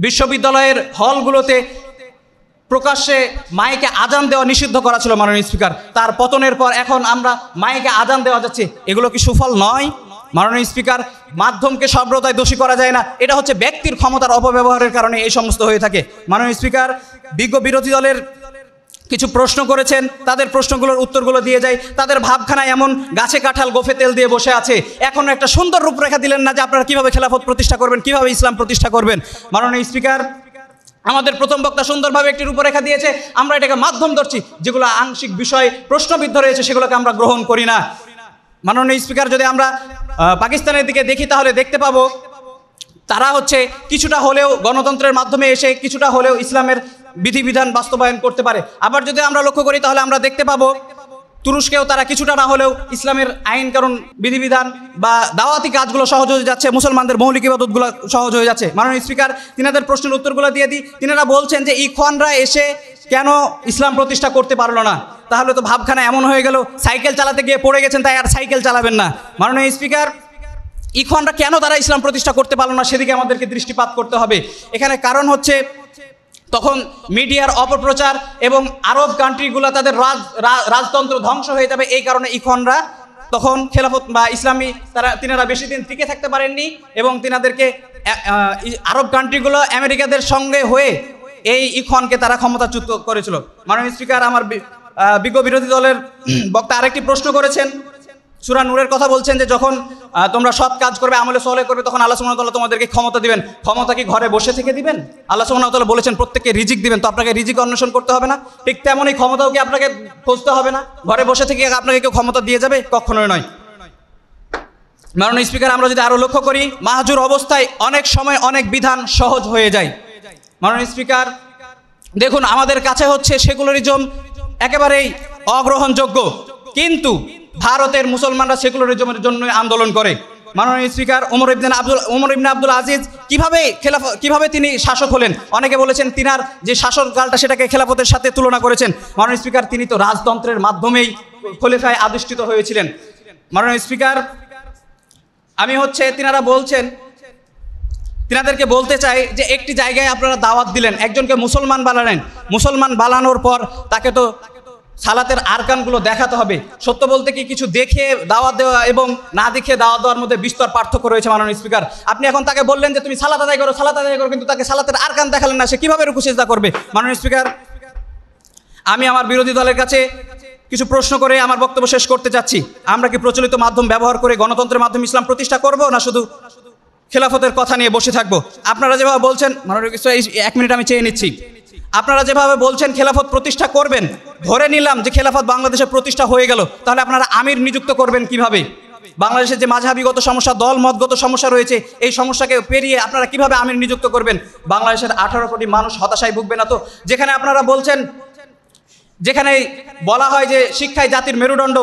বিশ্ববিদ্যালয়ের হলগুলোতে প্রকাশ্যে মাইকে আজান দেওয়া নিষিদ্ধ করা ছিল। মাননীয় স্পিকার, তার পতনের পর এখন আমরা মাইকে আজান দেওয়া যাচ্ছে, এগুলো কি সুফল নয়? মাননীয় স্পিকার, মাধ্যমকে সর্বদাই দোষী করা যায় না, এটা হচ্ছে ব্যক্তির ক্ষমতার অপব্যবহারের কারণে এই সমস্ত হয়ে থাকে। মাননীয় স্পিকার, বিজ্ঞ বিরোধী দলের কিছু প্রশ্ন করেছেন, তাদের প্রশ্নগুলোর উত্তরগুলো দিয়ে যায়। তাদের ভাবখানায় এমন গাছে কাঁঠাল গোফে তেল দিয়ে বসে আছে, এখনও একটা সুন্দর রূপরেখা দিলেন না যে আপনারা কীভাবে খেলাফত প্রতিষ্ঠা করবেন, কীভাবে ইসলাম প্রতিষ্ঠা করবেন। মাননীয় স্পিকার, আমাদের প্রথম বক্তা সুন্দরভাবে একটি রূপরেখা দিয়েছে, আমরা এটাকে মাধ্যম ধরছি। যেগুলো আংশিক বিষয় প্রশ্নবিদ্ধ রয়েছে সেগুলোকে আমরা গ্রহণ করি না। মাননীয় স্পিকার, যদি আমরা পাকিস্তানের দিকে দেখি তাহলে দেখতে পাবো তারা হচ্ছে কিছুটা হলেও গণতন্ত্রের মাধ্যমে এসে কিছুটা হলেও ইসলামের বিধিবিধান বাস্তবায়ন করতে পারে। আবার যদি আমরা লক্ষ্য করি তাহলে আমরা দেখতে পাবো তুরস্কেও তারা কিছুটা না হলেও ইসলামের আইন কারণ বিধিবিধান বা দাওয়াতি কাজগুলো সহজ হয়ে যাচ্ছে, মুসলমানদের মৌলিক ইবাদতগুলো সহজ হয়ে যাচ্ছে। মাননীয় স্পিকার, তিনাদের প্রশ্নের উত্তরগুলো দিয়ে দিই। তিনারা বলছেন যে ইখওয়ানরা এসে কেন ইসলাম প্রতিষ্ঠা করতে পারলো না? তাহলে তো ভাবখানা এমন হয়ে গেল সাইকেল চালাতে গিয়ে পড়ে গেছেন তাই আর সাইকেল চালাবেন না। মাননীয় স্পিকার, ইখওয়ানরা কেন তারা ইসলাম প্রতিষ্ঠা করতে পারলো না সেদিকে আমাদেরকে দৃষ্টিপাত করতে হবে। এখানে কারণ হচ্ছে তখন মিডিয়ার অপপ্রচার এবং আরব কান্ট্রিগুলো তাদের রাজতন্ত্র ধ্বংস হয়ে যাবে, এই কারণে ইখওয়ানরা তখন খেলাফত বা ইসলামী তিনারা বেশি দিন টিকে থাকতে পারেননি এবং তিনাদেরকে আরব কান্ট্রিগুলো আমেরিকাদের সঙ্গে হয়ে এই ইখওয়ানকে তারা ক্ষমতাচ্যুত করেছিল। মাননীয় স্পিকার, আমার বিজ্ঞ বিরোধী দলের বক্তা আরেকটি প্রশ্ন করেছেন, সূরা নূরের কথা বলছেন যে যখন তোমরা সৎ কাজ করবে, আমলে সলে করবে, তখন আল্লাহ সুবহানাহু ওয়া তাআলা তোমাদেরকে ক্ষমতা দিবেন। ক্ষমতা কি ঘরে বসে থেকে দিবেন? আল্লাহ সুবহানাহু ওয়া তাআলা বলেছেন প্রত্যেককে রিজিক দিবেন, তো আপনাকে রিজিক অন্বেষণ করতে হবে না? ঠিক তেমনই ক্ষমতাও কি আপনাকে খুঁজতে হবে না? ঘরে বসে থেকে আপনাকে কেউ ক্ষমতা দিয়ে যাবে? কখনোই নয়। মাননীয় স্পিকার, আমরা যদি আরও লক্ষ্য করি মাহজুর অবস্থায় অনেক সময় অনেক বিধান সহজ হয়ে যায়। মাননীয় স্পিকার, দেখুন আমাদের কাছে হচ্ছে সেকুলারিজম একেবারেই অগ্রহণযোগ্য, কিন্তু ভারতের মুসলমানরা সেকুলারিজমের জন্য আন্দোলন করে। মাননীয় স্পিকার, ওমর ইবনে আব্দুল আজিজ কিভাবে তিনি শাসক হলেন? অনেকে বলেছেন তিনার যে শাসনকালটা সেটাকে খেলাফতের সাথে তুলনা করেছেন। মাননীয় স্পিকার, তিনি তো রাজতন্ত্রের মাধ্যমেই খলিফায় আধিষ্ঠিত হয়েছিলেন। মাননীয় স্পিকার, আমি হচ্ছে তিনারা বলছেন, তিনাদেরকে বলতে চাই যে একটি জায়গায় আপনারা দাওয়াত দিলেন, একজনকে মুসলমান বানালেন, মুসলমান বানানোর পর তাকে তো সালাতের আরকানগুলো দেখাতে হবে। সত্য বলতে কি কিছু দেখে দাওয়াত দেওয়া এবং না দেখে দাওয়াত দেওয়ার মধ্যে বিস্তর পার্থক্য রয়েছে। মাননীয় স্পিকার, আপনি এখন তাকে বললেন যে তুমি সালাত আদায় করো, কিন্তু তাকে সালাতের আরকান দেখালেন না, সে কীভাবে রুকু সিজদা করবে? মাননীয় স্পিকার, আমি আমার বিরোধী দলের কাছে কিছু প্রশ্ন করে আমার বক্তব্য শেষ করতে চাচ্ছি। আমরা কি প্রচলিত মাধ্যম ব্যবহার করে গণতন্ত্রের মাধ্যমে ইসলাম প্রতিষ্ঠা করব, না শুধু খেলাফতের কথা নিয়ে বসে থাকবো? আপনারা যেভাবে বলছেন, মাননীয় এক মিনিট আমি চেয়ে নিচ্ছি, আপনারা যেভাবে বলছেন খেলাফত প্রতিষ্ঠা করবেন, ধরে নিলাম যে খেলাফত বাংলাদেশে প্রতিষ্ঠা হয়ে গেল, তাহলে আপনারা আমির নিযুক্ত করবেন কিভাবে? বাংলাদেশের যে মাঝহাবিগত সমস্যা, দল মতগত সমস্যা রয়েছে, এই সমস্যাকে পেরিয়ে আপনারা কিভাবে আমির নিযুক্ত করবেন? বাংলাদেশের 18 কোটি মানুষ হতাশায় ভুগবে না তো? যেখানে আপনারা বলছেন, যেখানে বলা হয় যে শিক্ষাই জাতির মেরুদণ্ড,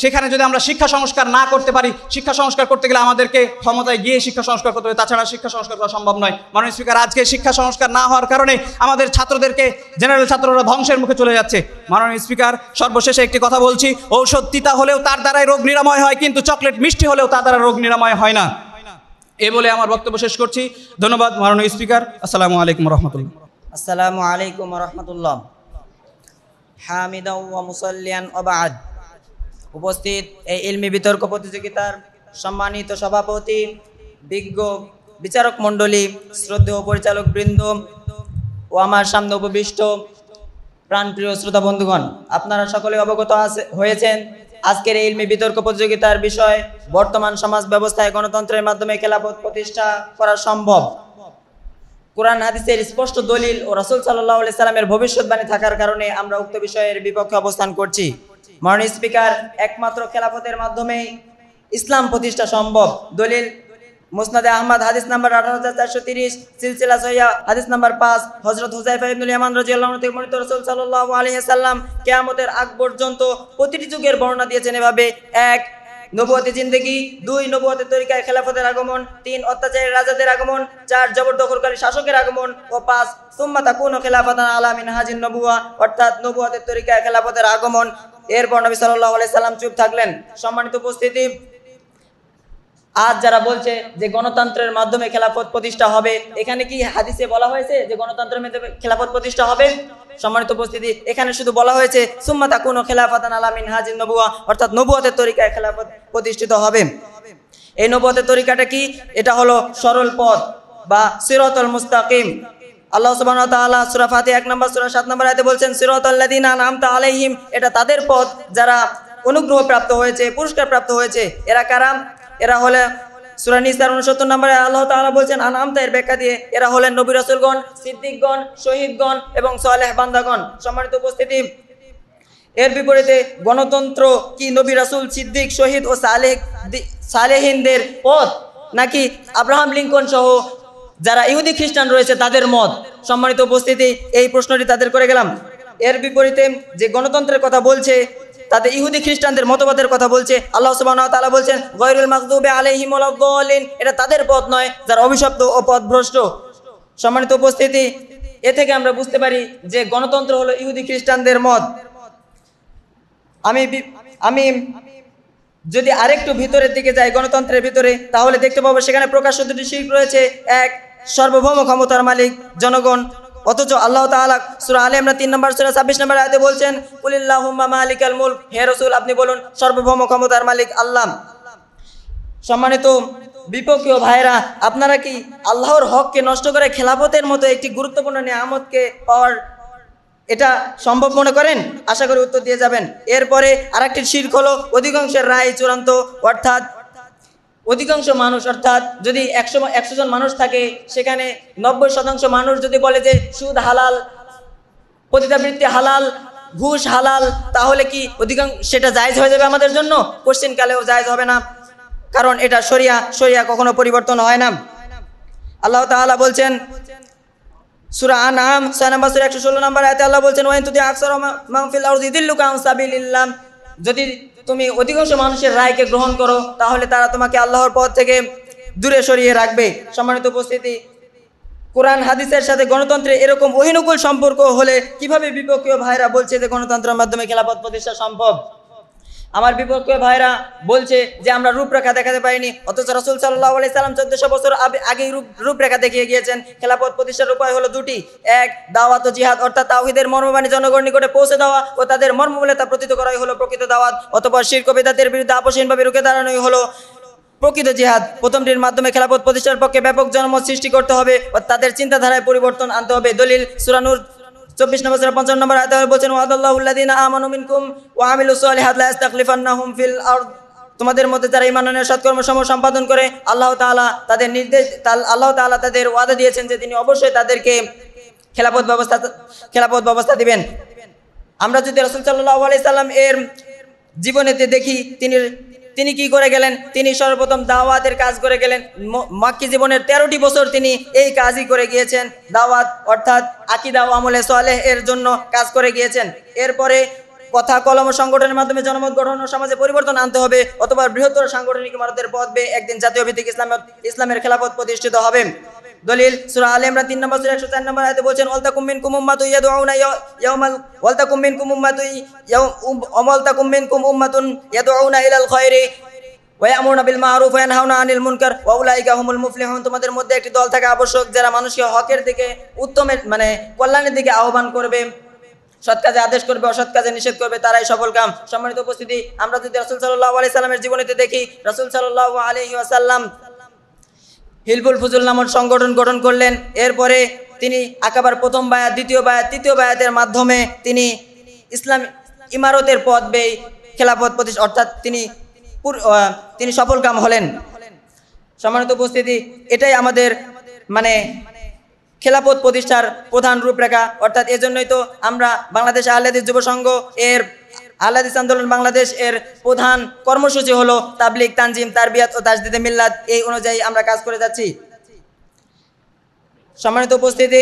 সেখানে যদি আমরা শিক্ষা সংস্কার না করতে পারি, শিক্ষা সংস্কার করতে গেলে আমাদেরকে ক্ষমতায় গিয়ে শিক্ষা সংস্কার করতে হবে, তাছাড়া শিক্ষা সংস্কার করা সম্ভব নয়। মাননীয় স্পিকার, আজকে শিক্ষা সংস্কার না হওয়ার কারণে আমাদের ছাত্রদেরকে, জেনারেল ছাত্ররা ধ্বংসের মুখে চলে যাচ্ছে। মাননীয় স্পিকার, সর্বশেষে একটি কথা বলছি, ঔষধ তিতা হলেও তার দ্বারাই রোগ নিরাময় হয়, কিন্তু চকলেট মিষ্টি হলেও তার দ্বারা রোগ নিরাময় হয় না। এ বলে আমার বক্তব্য শেষ করছি। ধন্যবাদ মাননীয় স্পিকার। আসসালামু আলাইকুম রহমতুল্লাহ। আসসালামু আলাইকুম রহমতুল্লাহ। হামিদাও ওয়া মুসাল্লিয়ান ওয়া বা'দ। উপস্থিত এই ইলমি বিতর্ক প্রতিযোগিতার সম্মানিত সভাপতি, বিজ্ঞ বিচারক মণ্ডলী, শ্রদ্ধেয় পরিচালক বৃন্দ ও আমার সামনে উপবিষ্ট প্রাণপ্রিয় শ্রোতা বন্ধুগণ, আপনারা সকলে অবগত হয়েছেন আজকের এই ইলমি বিতর্ক প্রতিযোগিতার বিষয় বর্তমান সমাজ ব্যবস্থায় গণতন্ত্রের মাধ্যমে খেলাফত প্রতিষ্ঠা করা সম্ভব। কোরআন হাদিসের স্পষ্ট দলিল ও রাসূল সাল্লাল্লাহু আলাইহি সাল্লামের ভবিষ্যৎবাণী থাকার কারণে আমরা উক্ত বিষয়ের বিপক্ষে অবস্থান করছি। মাননীয় স্পিকার, একমাত্র খেলাফতের মাধ্যমে ইসলাম প্রতিষ্ঠা সম্ভব। দলিল মুসনাদে আহমদ হাদিস নাম্বার 18430, সিলসিলা সহিহ হাদিস নাম্বার 5, হযরত হুযায়ফা ইবনুল ইয়ামান রাদিয়াল্লাহু আনহু থেকে বর্ণিত, রাসূল সাল্লাল্লাহু আলাইহি সাল্লাম কিয়ামতের আগ পর্যন্ত প্রতিটি যুগের বর্ণনা দিয়েছেন এভাবে: 1. নবুয়তি জিন্দেগি, 2. নবুয়তের তরিকায় খেলাফতের আগমন, 3. অত্যাচারী রাজাদের আগমন, 4. জবরদখলকারী শাসকের আগমন ও 5. সুম্মা তাকুনু খিলাফাতান আলা মিনহাজিন নবুওয়া, অর্থাৎ নবুয়তের তরিকায় খেলাফতের আগমন। এরপর নবী সাল্লাল্লাহু আলাইহি সাল্লাম চুপ থাকলেন। সম্মানিত উপস্থিতি, আজ যারা বলছে যে গণতন্ত্রের মাধ্যমে খেলাফত প্রতিষ্ঠা হবে, এখানে কি হাদিসে বলা হয়েছে যে গণতন্ত্রের মাধ্যমে খেলাফত প্রতিষ্ঠা হবে? সম্মানিত উপস্থিতি, এখানে শুধু বলা হয়েছে সুম্মা তাকুনু খিলাফাতান আলা মিনহাজিন নবুওয়া, অর্থাৎ নবুয়তের তরিকায় খেলাফত প্রতিষ্ঠিত হবে। এই নবুয়তের তরিকাটা কি? এটা হলো সরল পথ বা সিরাতুল মুস্তাকিম। আল্লাহ সুবহানাহু ওয়া তাআলা সূরা ফাতিহা 1 নম্বর সূরা 7 নম্বর আয়াতে বলছেন, সিরাতাল লাযিনা আনআমতা আলাইহিম। এটা তাদের পথ যারা অনুগ্রহ প্রাপ্ত হয়েছে, পুরস্কার প্রাপ্ত হয়েছে। এরা কারা? এরা হলে সূরা নিসার 69 নম্বরে আল্লাহ তাআলা বলছেন আনআমতা এর ব্যাখ্যা দিয়ে, এরা হলেন নবী রাসূলগণ, সিদ্দিকগণ, শহীদগণ এবং সালেহ বান্দাগণ। সম্মানিত উপস্থিতি, এর বিপরীতে গণতন্ত্র কি নবী রাসূল, সিদ্দিক, শহীদ ও সালেহিনদের পথ, নাকি আব্রাহাম লিঙ্কন সহ যারা ইহুদি খ্রিস্টান রয়েছে তাদের মত? সম্মানিত উপস্থিতি, এই প্রশ্নটি তাদের করে গেলাম। এর বিপরীতে যে গণতন্ত্রের কথা বলছে, তাতে ইহুদি খ্রিস্টানদের মতবাদের কথা বলছে। আল্লাহ সুবহানাহু ওয়া তাআলা বলছেন গায়রুল মাগদুবি আলাইহিম ওয়ালাদ-দাল্লিন, এটা তাদের পথ নয় যারা অভিশপ্ত ও পথভ্রষ্ট। সম্মানিত উপস্থিতি, এ থেকে আমরা বুঝতে পারি যে গণতন্ত্র হলো ইহুদি খ্রিস্টানদের মত। আমি যদি আরেকটু ভিতরের দিকে যাই গণতন্ত্রের ভিতরে, তাহলে দেখতে পাবো সেখানে প্রকাশ্য দুটি শিরক রয়েছে। 1. সার্বভৌম ক্ষমতার মালিক জনগণ, অথচ আল্লাহ তাআলা সূরা আলে ইমরান 3 নম্বর সূরা 26 নম্বর আয়াতে বলছেন কুলিল্লাহুম্মা মালিকাল মুলক, হে রাসূল আপনি বলুন সার্বভৌম ক্ষমতার মালিক আল্লাহ। সম্মানিত বিপক্ষীয় ভাইরা, আপনারা কি আল্লাহর হককে নষ্ট করে খেলাফতের মতো একটি গুরুত্বপূর্ণ নিয়ামতকে পাওয়ার এটা সম্ভব মনে করেন? আশা করি উত্তর দিয়ে যাবেন। এরপরে আরেকটি শিরক হলো অধিকাংশের রায় চূড়ান্ত, অর্থাৎ অধিকাংশ মানুষ, অর্থাৎ যদি 100 জন মানুষ থাকে, সেখানে 90% মানুষ যদি বলে যে সুদ হালাল, পতিতাবৃত্তি হালাল, ঘুষ হালাল, তাহলে কি সেটা জায়েজ হয়ে যাবে আমাদের জন্য? কোশ্চেন কালেও জায়েজ হবে না, কারণ এটা শরিয়া কখনো পরিবর্তন হয় না। আল্লাহ তাআলা বলছেন সূরা আনআম 6 নম্বর সূরা 116 নম্বর আয়াতে আল্লাহ বলছেন ওয়া ইন তুতি আকসারা মান ফিল আরদি ইদিল্লুকা আন সাবিলিল্লাহ, যদি তুমি অধিকাংশ মানুষের রায়কে গ্রহণ করো তাহলে তারা তোমাকে আল্লাহর পথ থেকে দূরে সরিয়ে রাখবে। সম্মানিত উপস্থিতি, কোরআন হাদিসের সাথে গণতন্ত্রের এরকম অহিনুকূল সম্পর্ক হলে কিভাবে বিপক্ষীয় ভাইরা বলছে যে গণতন্ত্রের মাধ্যমে খেলাফত প্রতিষ্ঠা সম্ভব? আমার বিপক্ষীয় ভাইরা বলছে যে আমরা রূপরেখা দেখাতে পারিনি, অথচ রাসূল সাল্লাল্লাহু আলাইহি সাল্লাম 1400 বছর আগেই রূপরেখা দেখিয়ে গিয়েছেন। খেলাফত প্রতিষ্ঠার উপায় হলো দুটি: 1. দাওয়াত ও জিহাদ, অর্থাৎ তাওহীদের মর্মবাণী জনগণের নিকটে পৌঁছে দেওয়া ও তাদের মর্মমূলে তা প্রতীত করাই হলো প্রকৃত দাওয়াত। অতঃপর শিরক ও বিদআতের বিরুদ্ধে আপসহীনভাবে রুখে দাঁড়ানোই হলো প্রকৃত জিহাদ। প্রথমটির মাধ্যমে খেলাফত প্রতিষ্ঠার পক্ষে ব্যাপক জনমত সৃষ্টি করতে হবে ও তাদের চিন্তাধারায় পরিবর্তন আনতে হবে। দলিল সূরা নূর 24 নম্বর সূরা 55 নম্বর আয়াতে বলছেন ওয়াদাল্লাহুল্লাযিনা আমানু মিনকুম ওয়া আমিলুস সালিহাত লা ইস্তাখলিফান্নাহুম ফিল আরদ, তোমাদের মধ্যে যারা ঈমান আনে সৎকর্মসমূহ সম্পাদন করে আল্লাহ তাআলা তাদের ওয়াদা দিয়েছেন যে তিনি অবশ্যই তাদেরকে খেলাফত ব্যবস্থা দিবেন। আমরা যদি রাসূল সাল্লাল্লাহু আলাইহি সাল্লাম এর জীবনেতে দেখি, তিনি তিনি কি করে গেলেন? তিনি সর্বপ্রথম দাওয়াতের কাজ করে গেলেন। মক্কি জীবনের 13টি বছর তিনি এই কাজই করে গিয়েছেন, দাওয়াত অর্থাৎ আকীদা ও আমলে সালেহ এর জন্য কাজ করে গিয়েছেন। এরপরে কথা কলম ও সংগঠনের মাধ্যমে জনমত গঠন ও সমাজে পরিবর্তন আনতে হবে, অথবা বৃহত্তর সাংগঠনিক ইমারতের পথ বেয়ে একদিন জাতীয় ভিত্তিক ইসলামের খেলাফত প্রতিষ্ঠিত হবে। দলিল সূরা আলে ইমরান 3 নম্বর সূরা 104 নম্বর আয়াতে বলেছেন, ওয়ালতাকুম মিনকুম উম্মাতুন ইয়াদউনা ইয়াওমাল ওয়ালতাকুম মিনকুম উম্মাতুন ওয়ালতাকুম মিনকুম উম্মাতুন ইয়াদউনা ইলাল খায়রি ওয়া ইয়ামুরুনা বিল মারুফ ওয়া ইয়ানহাউনা আনিল মুনকার ওয়া উলাইকা হুমুল মুফলিহুন। তোমাদের মধ্যে একটি দল থাকা আবশ্যক যারা মানুষকে হকের দিকে, উত্তমের মানে কল্যাণের দিকে আহ্বান করবে, সৎ কাজে আদেশ করবে, অসৎ কাজে নিষেধ করবে, তারাই সফল কাম। সম্মানিত উপস্থিতি, আমরা যদি রাসূল সাল্লাল্লাহু আলাইহি সাল্লামের জীবনীতে দেখি, রাসূল সাল্লাল্লাহু আলাইহি ওয়াসাল্লাম হিলফুল ফুজুল নামক সংগঠন গঠন করলেন। এরপরে তিনি আকাবার প্রথম বায়াত, দ্বিতীয় বায়াত, তৃতীয় বায়াতের মাধ্যমে তিনি ইসলাম ইমারতের পথ বেয়ে খেলাফত প্রতিষ্ঠা অর্থাৎ তিনি সফল কাম হলেন। সম্মানিত উপস্থিতি, এটাই আমাদের মানে খেলাফত প্রতিষ্ঠার প্রধান রূপরেখা। অর্থাৎ এজন্যই তো আমরা বাংলাদেশ আহলে হাদিস যুব সংঘ এর আহলে হাদিস আন্দোলন বাংলাদেশ এর প্রধান কর্মসূচি হলো তাবলিগ, তানজিম, তারবিয়াত ও তাজদিদে মিল্লাত। এই অনুযায়ী আমরা কাজ করে যাচ্ছি। সম্মানিত উপস্থিতি,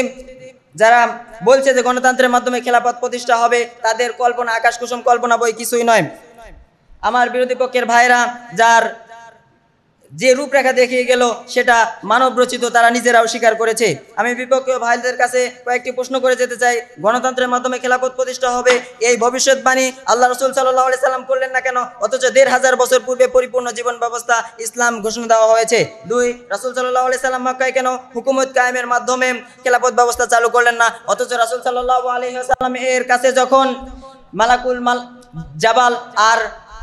যারা বলছে যে গণতন্ত্রের মাধ্যমে খেলাফত প্রতিষ্ঠা হবে, তাদের কল্পনা আকাশ কুসুম কল্পনা বই কিছুই নয়। আমার বিরোধী পক্ষের ভাইরা যার যে রূপরেখা দেখিয়ে গেল সেটা মানব রচিত, তারা নিজেরাও স্বীকার করেছে। আমি বিপক্ষীয় ভাইদের কাছে কয়েকটি প্রশ্ন করে যেতে চাই। গণতন্ত্রের মাধ্যমে খেলাফত প্রতিষ্ঠা হবে, এই ভবিষ্যৎবাণী আল্লাহ রাসূল সাল্লাল্লাহু আলাইহি সাল্লাম করলেন না কেন, অথচ 1500 বছর পূর্বে পরিপূর্ণ জীবন ব্যবস্থা ইসলাম ঘোষণা দেওয়া হয়েছে? 2, রাসূল সাল্লাল্লাহু আলাইহি সাল্লাম মক্কায় কেন হুকুমত কায়েমের মাধ্যমে খেলাফত ব্যবস্থা চালু করলেন না, অথচ রাসূল সাল্লাল্লাহু আলাইহি ওয়াসাল্লাম এর কাছে যখন মালাকুল জাবাল আর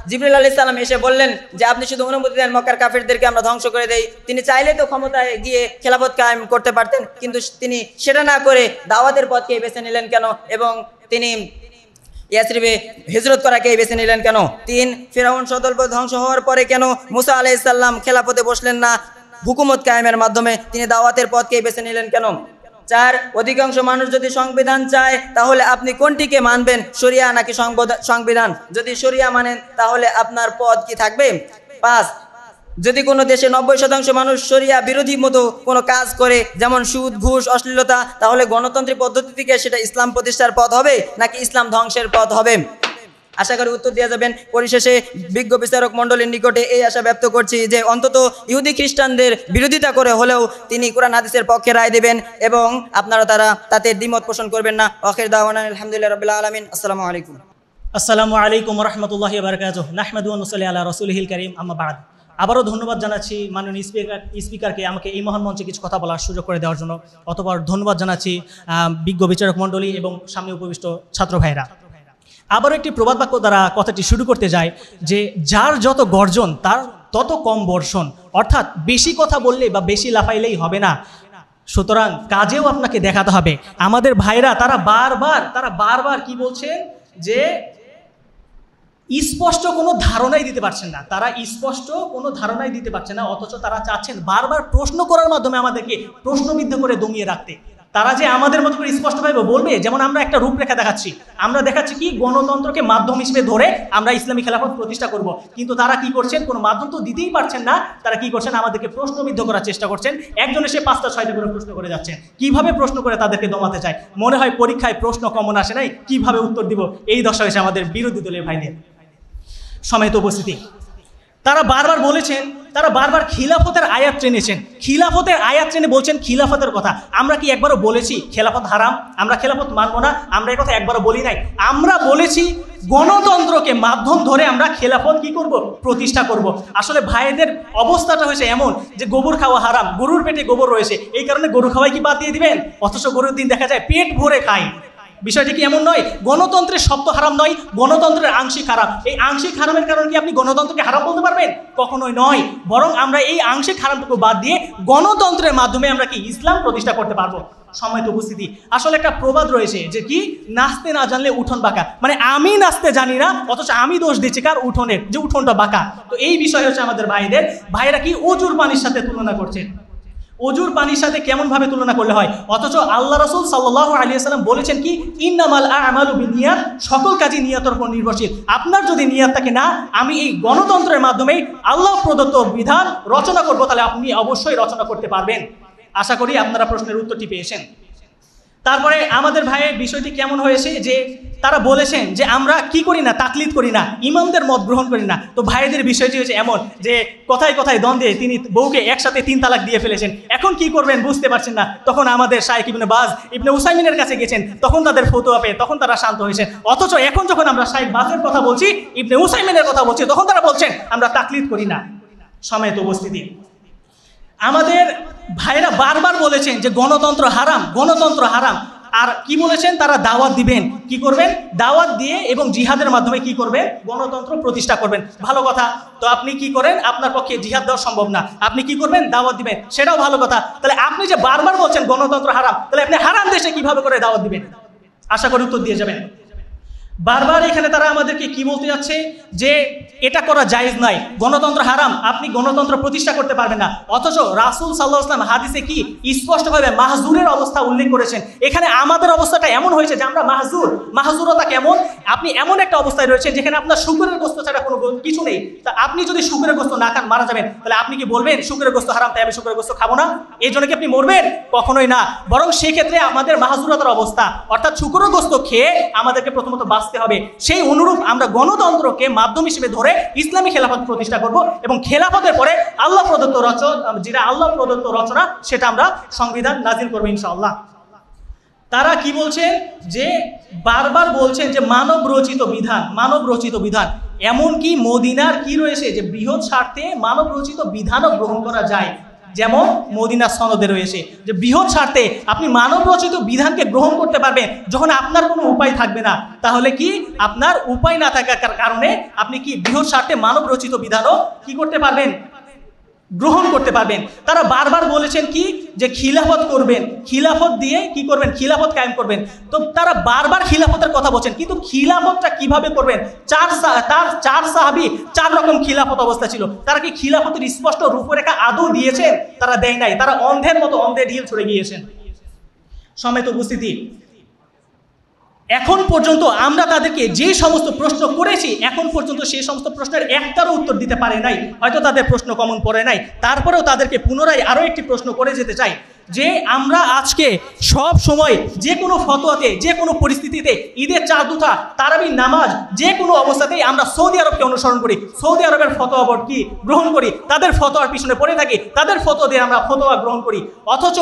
জিবরিল আলাইহিস সালাম এসে বললেন যে আপনি শুধু অনুমতি দেন মক্কার কাফেরদেরকে আমরা ধ্বংস করে দেই, তিনি চাইলে তো ক্ষমতায় গিয়ে খেলাফত কায়েম করতে পারতেন, কিন্তু তিনি সেটা না করে দাওয়াতের পথকে বেছে নিলেন কেন, এবং তিনি ইয়াসরিবে হিজরত করাকে বেছে নিলেন কেন? 3, ফিরআউন সদলবল ধ্বংস হওয়ার পরে কেন মুসা আলাইহিস সালাম খেলাফতে বসলেন না হুকুমত কায়েমের মাধ্যমে, তিনি দাওয়াতের পথকে বেছে নিলেন কেন? 4, অধিকাংশ মানুষ যদি সংবিধান চায় তাহলে আপনি কোনটিকে মানবেন, শরিয়া নাকি সংবিধান? যদি শরিয়া মানেন তাহলে আপনার পদ কি থাকবে? 5, যদি কোনো দেশে 90% মানুষ শরিয়া বিরোধী মতো কোনো কাজ করে, যেমন সুদ, ঘুষ, অশ্লীলতা, তাহলে গণতান্ত্রিক পদ্ধতি থেকে সেটা ইসলাম প্রতিষ্ঠার পথ হবে নাকি ইসলাম ধ্বংসের পথ হবে? আশা করি উত্তর দিয়ে যাবেন। পরিশেষে বিজ্ঞ বিচারক মণ্ডলীর নিকটে এই আশা ব্যক্ত করছি যে অন্তত ইহুদি খ্রিস্টানদের বিরোধিতা করে হলেও তিনি কোরআন হাদিসের পক্ষে রায় দেবেন এবং আপনারা তাতে দ্বিমত পোষণ করবেন না। আখির দাওয়ানা আলহামদুলিল্লাহি রাব্বিল আলামিন। আসসালামু আলাইকুম। আসসালামু আলাইকুম ওয়া রাহমাতুল্লাহি ওয়া বারাকাতুহু। নাহমাদু ওয়া নুসাল্লি আলা রাসূলিহিল কারীম, আম্মা বা'দ। আবারও ধন্যবাদ জানাচ্ছি মাননীয় স্পিকারকে আমাকে এই মহান মঞ্চে কিছু কথা বলার সুযোগ করে দেওয়ার জন্য। অতঃপর ধন্যবাদ জানাচ্ছি বিজ্ঞ বিচারক মণ্ডলী এবং সামনে উপবিষ্ট ছাত্র ভাইরা। আবারও একটি প্রবাদ বাক্য দ্বারা কথাটি শুরু করতে যায় যে যার যত গর্জন তার তত কম বর্ষণ, অর্থাৎ বেশি কথা বললে বা বেশি লাফাইলেই হবে না, সুতরাং কাজেও আপনাকে দেখাতে হবে। আমাদের ভাইরা তারা বারবার কি বলছেন যে স্পষ্ট কোনো ধারণাই দিতে পারছেন না, অথচ তারা চাচ্ছেন বারবার প্রশ্ন করার মাধ্যমে আমাদেরকে প্রশ্নবিদ্ধ করে দমিয়ে রাখতে। তারা যে আমাদের মতো করে স্পষ্টভাবে বলবে, যেমন আমরা একটা রূপরেখা দেখাচ্ছি, আমরা দেখাচ্ছি কি গণতন্ত্রকে মাধ্যম হিসেবে ধরে আমরা ইসলামী খেলাফত প্রতিষ্ঠা করব, কিন্তু তারা কি করছেন, কোনো মাধ্যম তো দিতেই পারছেন না, তারা কি করছেন, আমাদেরকে প্রশ্নবিদ্ধ করার চেষ্টা করছেন। একজন এসে 5টা 6টা করে প্রশ্ন করে যাচ্ছেন, কিভাবে প্রশ্ন করে তাদেরকে দমাতে চায়, মনে হয় পরীক্ষায় প্রশ্ন কমন আসে নাই, কিভাবে উত্তর দিব, এই দশা হয়েছে আমাদের বিরোধী দলের ভাইদের। সমেত উপস্থিতি, তারা বারবার বলেছেন, তারা বারবার খিলাফতের আয়াত টেনে বলছেন খিলাফতের কথা। আমরা কি একবারও বলেছি খেলাফত হারাম, আমরা খেলাফত মানবো না? আমরা এই কথা একবারও বলি নাই। আমরা বলেছি গণতন্ত্রকে মাধ্যম ধরে আমরা খেলাফত কি করব, প্রতিষ্ঠা করব। আসলে ভাইদের অবস্থাটা হয়েছে এমন যে গোবর খাওয়া হারাম, গরুর পেটে গোবর রয়েছে, এই কারণে গরু খাওয়াই কি বাদ দিয়ে দিবেন? অথচ গরুর দিন দেখা যায় পেট ভরে খায়। বিষয়টি কি এমন নয়? গণতন্ত্রের শব্দ হারাম নয়, গণতন্ত্রের আংশিক হারাম। এই আংশিক হারামের কারণে কি আপনি গণতন্ত্রকে হারাম বলতে পারবেন? কখনোই নয়, বরং আমরা এই আংশিক হারামটুকু বাদ দিয়ে গণতন্ত্রের মাধ্যমে আমরা কি ইসলাম প্রতিষ্ঠা করতে পারবো। সম্মানিত উপস্থিতি, আসলে একটা প্রবাদ রয়েছে যে কি, নাচতে না জানলে উঠোন বাঁকা, মানে আমি নাচতে জানি না অথচ আমি দোষ দিচ্ছি কার, উঠোনের, যে উঠোনটা বাঁকা। তো এই বিষয় হচ্ছে আমাদের ভাইরা কি অজুর পানির সাথে তুলনা করছেন। অজুর পানির সাথে কেমনভাবে তুলনা করলে হয়, অথচ আল্লাহ রাসূল সাল্লাল্লাহু আলাইহি ওয়াসাল্লাম বলেছেন কি, ইন্নামাল আ'মালু বিনিয়াত, সকল কাজই নিয়তের উপর নির্ভরশীল। আপনার যদি নিয়ত থাকে না আমি এই গণতন্ত্রের মাধ্যমে আল্লাহ প্রদত্ত বিধান রচনা করব, তাহলে আপনি অবশ্যই রচনা করতে পারবেন। আশা করি আপনারা প্রশ্নের উত্তরটি পেয়েছেন। তারপরে আমাদের ভাইয়ের বিষয়টি কেমন হয়েছে যে তারা বলেছেন যে আমরা কি করি না, তাকলিদ করি না, ইমামদের মত গ্রহণ করি না। তো ভাইদের বিষয়টি হয়েছে এমন যে কথায় কথায় দ্বন্দ্বে তিনি বউকে একসাথে 3 তালাক দিয়ে ফেলেছেন, এখন কি করবেন বুঝতে পারছেন না। তখন আমাদের শাইখ ইবনে বাজ ইবনে উসাইমিনের কাছে গেছেন, তখন তাদের ফতোয়া পেয়ে তখন তারা শান্ত হয়েছেন। অথচ এখন যখন আমরা শাইখ বাজের কথা বলছি, ইবনে উসাইমিনের কথা বলছি, তখন তারা বলছেন আমরা তাকলিদ করি না। সমেত উপস্থিতি, আমাদের ভাইরা বারবার বলেছেন যে গণতন্ত্র হারাম, গণতন্ত্র হারাম। আর কি বলেছেন, তারা দাওয়াত দিবেন, কি করবেন, দাওয়াত দিয়ে এবং জিহাদের মাধ্যমে কি করবেন, গণতন্ত্র প্রতিষ্ঠা করবেন। ভালো কথা। তো আপনি কি করেন, আপনার পক্ষে জিহাদ দেওয়া সম্ভব না, আপনি কি করবেন, দাওয়াত দিবেন, সেটাও ভালো কথা। তাহলে আপনি যে বারবার বলছেন গণতন্ত্র হারাম, তাহলে আপনি হারাম দেশে কিভাবে করে দাওয়াত দিবেন? আশা করি উত্তর দিয়ে যাবেন। বারবার এখানে তারা আমাদেরকে কি বলতে যাচ্ছে যে এটা করা জায়েজ নয়, গণতন্ত্র হারাম, আপনি গণতন্ত্র প্রতিষ্ঠা করতে পারবেন না। অথচ রাসূল সাল্লাল্লাহু আলাইহি ওয়াসাল্লাম হাদিসে কি স্পষ্টভাবে মাহজুরের অবস্থা উল্লেখ করেছেন। এখানে আমাদের অবস্থাটা এমন হয়েছে যে আমরা মাহজুর। মাহজুরতা কেমন? আপনি এমন একটা অবস্থায় রয়েছেন যেখানে আপনার শুকরের গোশত ছাড়া কোনো কিছু নেই। তা আপনি যদি শুকরের গোশত না খান মারা যাবেন, তাহলে আপনি কি বলবেন শুকরের গোশত হারাম, তাই আমি শুকরের গোশত খাবো না? এই জন্য কি আপনি মরবেন? কখনোই না। বরং সেই ক্ষেত্রে আমাদের মাহজুরতার অবস্থা, অর্থাৎ শুকরের গোশত খেয়ে আমাদেরকে প্রথমত বাঁচতে হবে। সেই অনুরূপ আমরা গণতন্ত্রকে মাধ্যম হিসেবে ধরে ইসলামী খেলাফত প্রতিষ্ঠা করব এবং খেলাফতের পরে আল্লাহ প্রদত্ত রচনা সেটা আমরা সংবিধান নাজিল করবো ইনশাআল্লাহ। তারা কি বলছেন যে বারবার বলছেন যে মানব রচিত বিধান, মানব রচিত বিধান, এমনকি মদিনার কি রয়েছে যে বৃহৎ স্বার্থে মানব রচিত বিধানও গ্রহণ করা যায়। যেমন মদিনা সনদে রয়েছে যে বৃহৎ স্বার্থে আপনি মানব রচিত বিধানকে গ্রহণ করতে পারবেন যখন আপনার কোনো উপায় থাকবে না। তাহলে কি আপনার উপায় না থাকার কারণে আপনি কি বৃহৎ স্বার্থে মানব রচিত বিধানও কি করতে পারবেন, গ্রহণ করতে পারবেন। তারা বারবার বলেছেন কি যে খিলাফত করবেন, খিলাফত দিয়ে কি করবেন, খিলাফত কায়েম করবেন। তো তারা বারবার খিলাফতের কথা বলছেন, কিন্তু খিলাফতটা কিভাবে করবেন? চার সাহাবী 4 রকম খিলাফত অবস্থা ছিল। তারা কি খিলাফতের স্পষ্ট রূপরেখা আদৌ দিয়েছেন? তারা দেয় নাই। তারা অন্ধের মতো অন্ধে ঢিল ছুড়ে গিয়েছেন। সমেত উপস্থিতি, এখন পর্যন্ত আমরা তাদেরকে যে সমস্ত প্রশ্ন করেছি, এখন পর্যন্ত সেই সমস্ত প্রশ্নের একটারও উত্তর দিতে পারে নাই। হয়তো তাদের প্রশ্ন কমন পড়ে নাই, তারপরেও তাদেরকে পুনরায় আরও একটি প্রশ্ন করে যেতে চাই যে আমরা আজকে সব সময় যে কোনো ফতোয়াতে, যে কোনো পরিস্থিতিতে, ঈদের চাঁদ উঠা, তারাবির নামাজ, যে কোনো অবস্থাতেই আমরা সৌদি আরবকে অনুসরণ করি। সৌদি আরবের ফতোয়া বোর্ড কি গ্রহণ করি, তাদের ফতোয়ার পিছনে পড়ে থাকি, তাদের ফতোয়া দিয়ে আমরা ফতোয়া গ্রহণ করি। অথচ